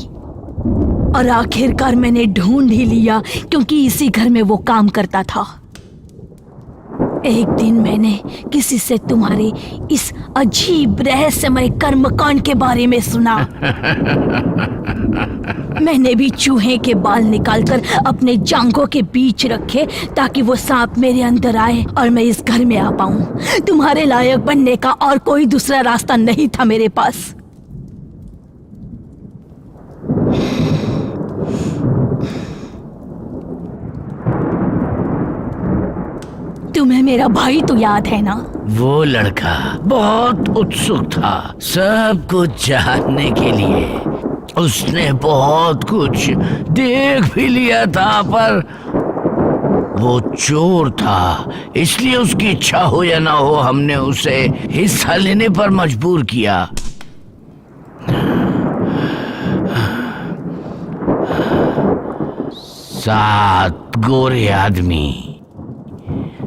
और आखिरकार मैंने ढूंढ ही लिया, क्योंकि इसी घर में वो काम करता था। एक दिन मैंने किसी से तुम्हारे इस अजीब रहस्यमय कर्मकांड के बारे में सुना। मैंने भी चूहे के बाल निकालकर अपने जांघों के बीच रखे ताकि वो सांप मेरे अंदर आए और मैं इस घर में आ पाऊं। तुम्हारे लायक बनने का और कोई दूसरा रास्ता नहीं था मेरे पास। तुम्हें मेरा भाई तो याद है ना? वो लड़का बहुत उत्सुक था सब कुछ जानने के लिए। उसने बहुत कुछ देख भी लिया था, पर वो चोर था, इसलिए उसकी इच्छा हो या ना हो हमने उसे हिस्सा लेने पर मजबूर किया। सात गोरे आदमी,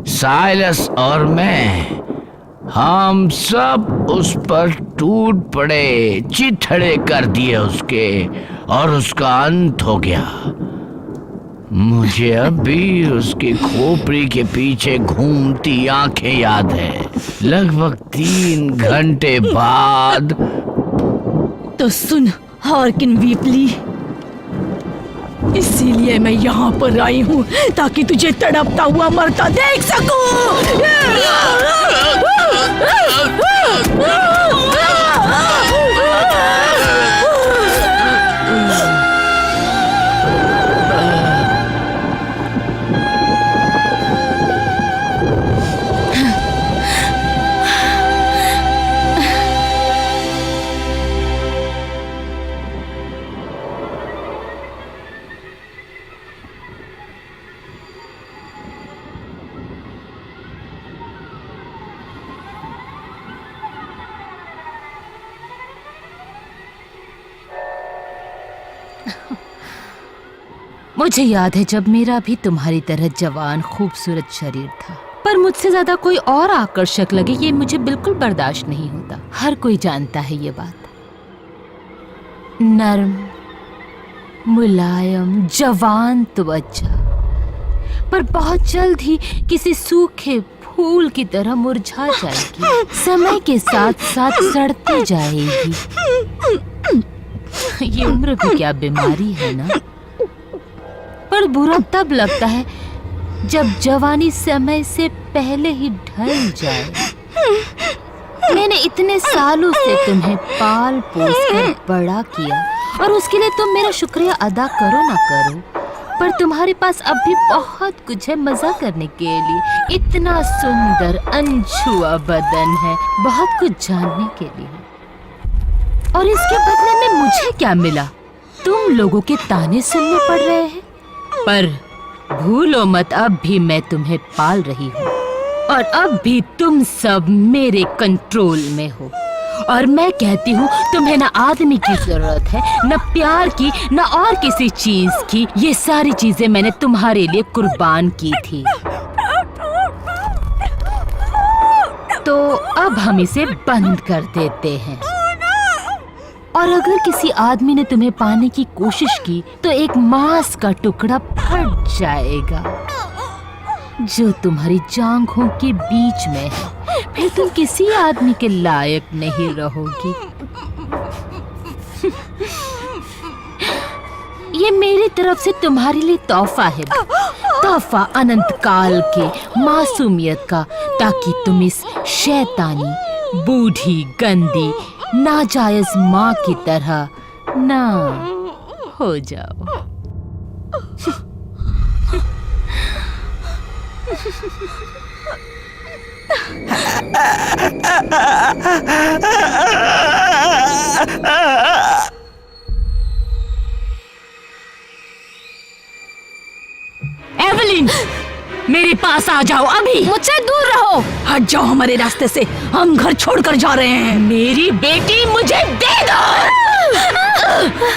साइलस और मैं, हम सब उस पर टूट पड़े, चिथड़े कर दिए उसके, और उसका अंत हो गया। मुझे अब भी उसकी खोपड़ी के पीछे घूमती आंखें याद है। लगभग 3 घंटे बाद। तो सुन हार्किन वीपली, इसीलिए मैं यहाँ पर आई हूँ ताकि तुझे तड़पता हुआ मरता देख सकूं। मुझे याद है जब मेरा भी तुम्हारी तरह जवान खूबसूरत शरीर था, पर मुझसे ज्यादा कोई और आकर्षक लगे ये मुझे बिल्कुल बर्दाश्त नहीं होता। हर कोई जानता है ये बात। नर्म, मुलायम, जवान त्वचा, पर बहुत जल्द ही किसी सूखे फूल की तरह मुरझा जाएगी, समय के साथ साथ सड़ती जाएगी। ये उम्र भी क्या बीमारी है ना। पर बुरा तब लगता है जब जवानी समय से पहले ही ढल जाए। मैंने इतने सालों से तुम्हें पाल पोस कर बड़ा किया और उसके लिए तुम मेरा शुक्रिया अदा करो ना करो, पर तुम्हारे पास अब भी बहुत कुछ है मजा करने के लिए। इतना सुंदर अनछुआ बदन है, बहुत कुछ जानने के लिए। और इसके बदले में मुझे क्या मिला? तुम लोगों के ताने सुनने पड़ रहे हैं, पर भूलो मत अब भी मैं तुम्हें पाल रही हूँ और अब भी तुम सब मेरे कंट्रोल में हो। और मैं कहती हूँ तुम्हें न आदमी की जरूरत है, न प्यार की, न और किसी चीज की। ये सारी चीजें मैंने तुम्हारे लिए कुर्बान की थी। तो अब हम इसे बंद कर देते हैं। और अगर किसी आदमी ने तुम्हें पाने की कोशिश की तो एक मांस का टुकड़ा फट जाएगा जो तुम्हारी जांघों के बीच में है। फिर तुम किसी आदमी के लायक नहीं रहोगी। ये मेरी तरफ से तुम्हारे लिए तोहफा है, तोहफा अनंत काल के मासूमियत का, ताकि तुम इस शैतानी, बूढ़ी, गंदी, नाजायज माँ की तरह ना हो जाओ। एवलिन, मेरे पास आ जाओ अभी। मुझसे दूर रहो। हट जाओ हमारे रास्ते से, हम घर छोड़कर जा रहे हैं। मेरी बेटी मुझे दे दो।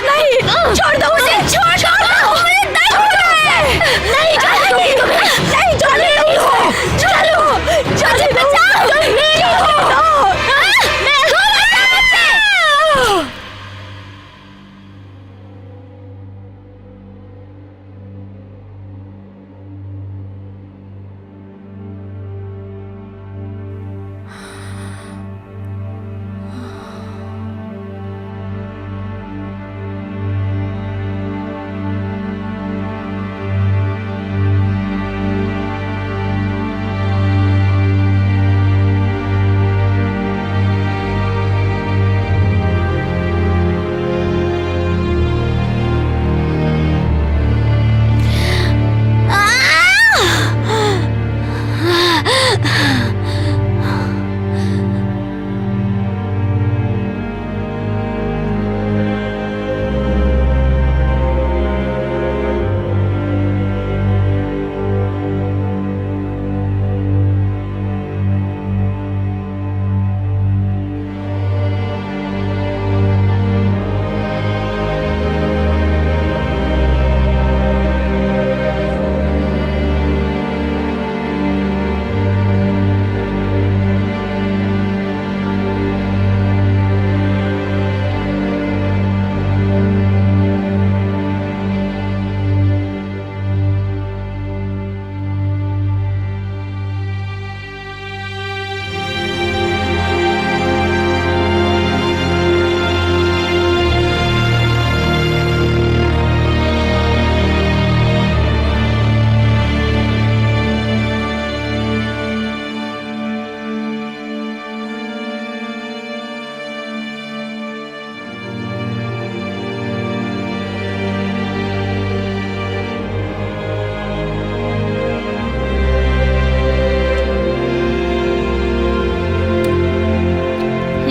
नहीं, छोड़ दो उसे, छोड़ दो। मुझे दर्द हो रहा है। नहीं जाने दूंगी तुम्हें, नहीं जाने दूंगी। चलो, चलो बचाओ।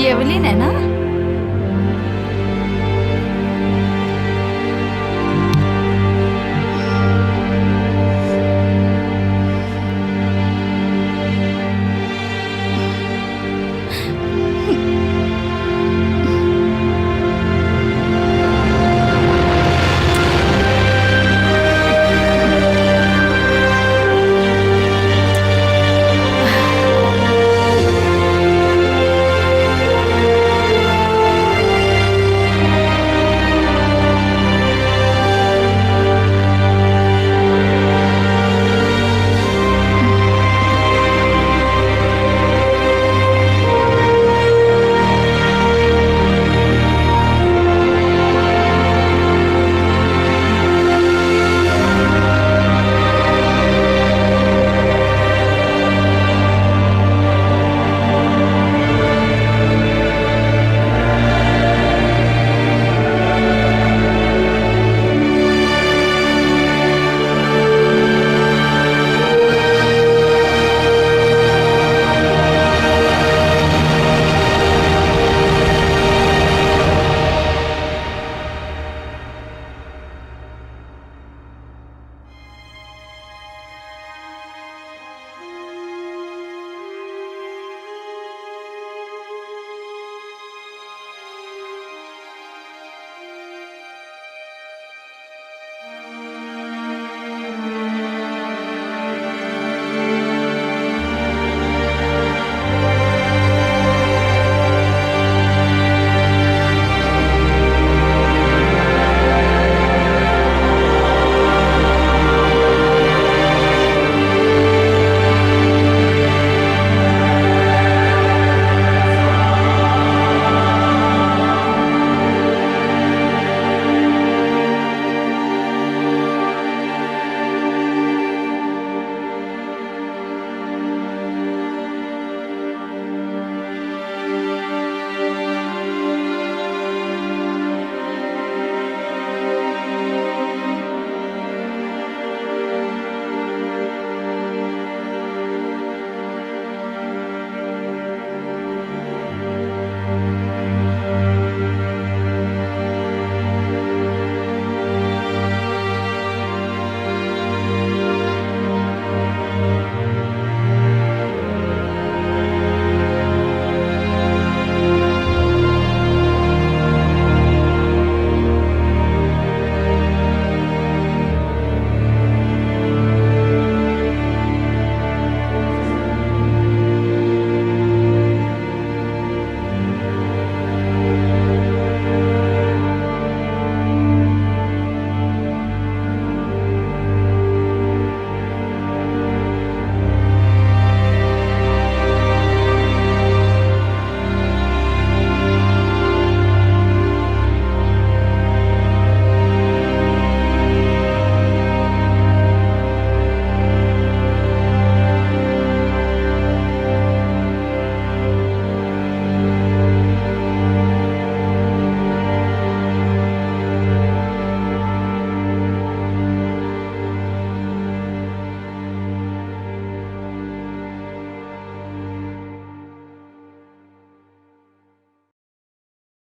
एवलिन है ना?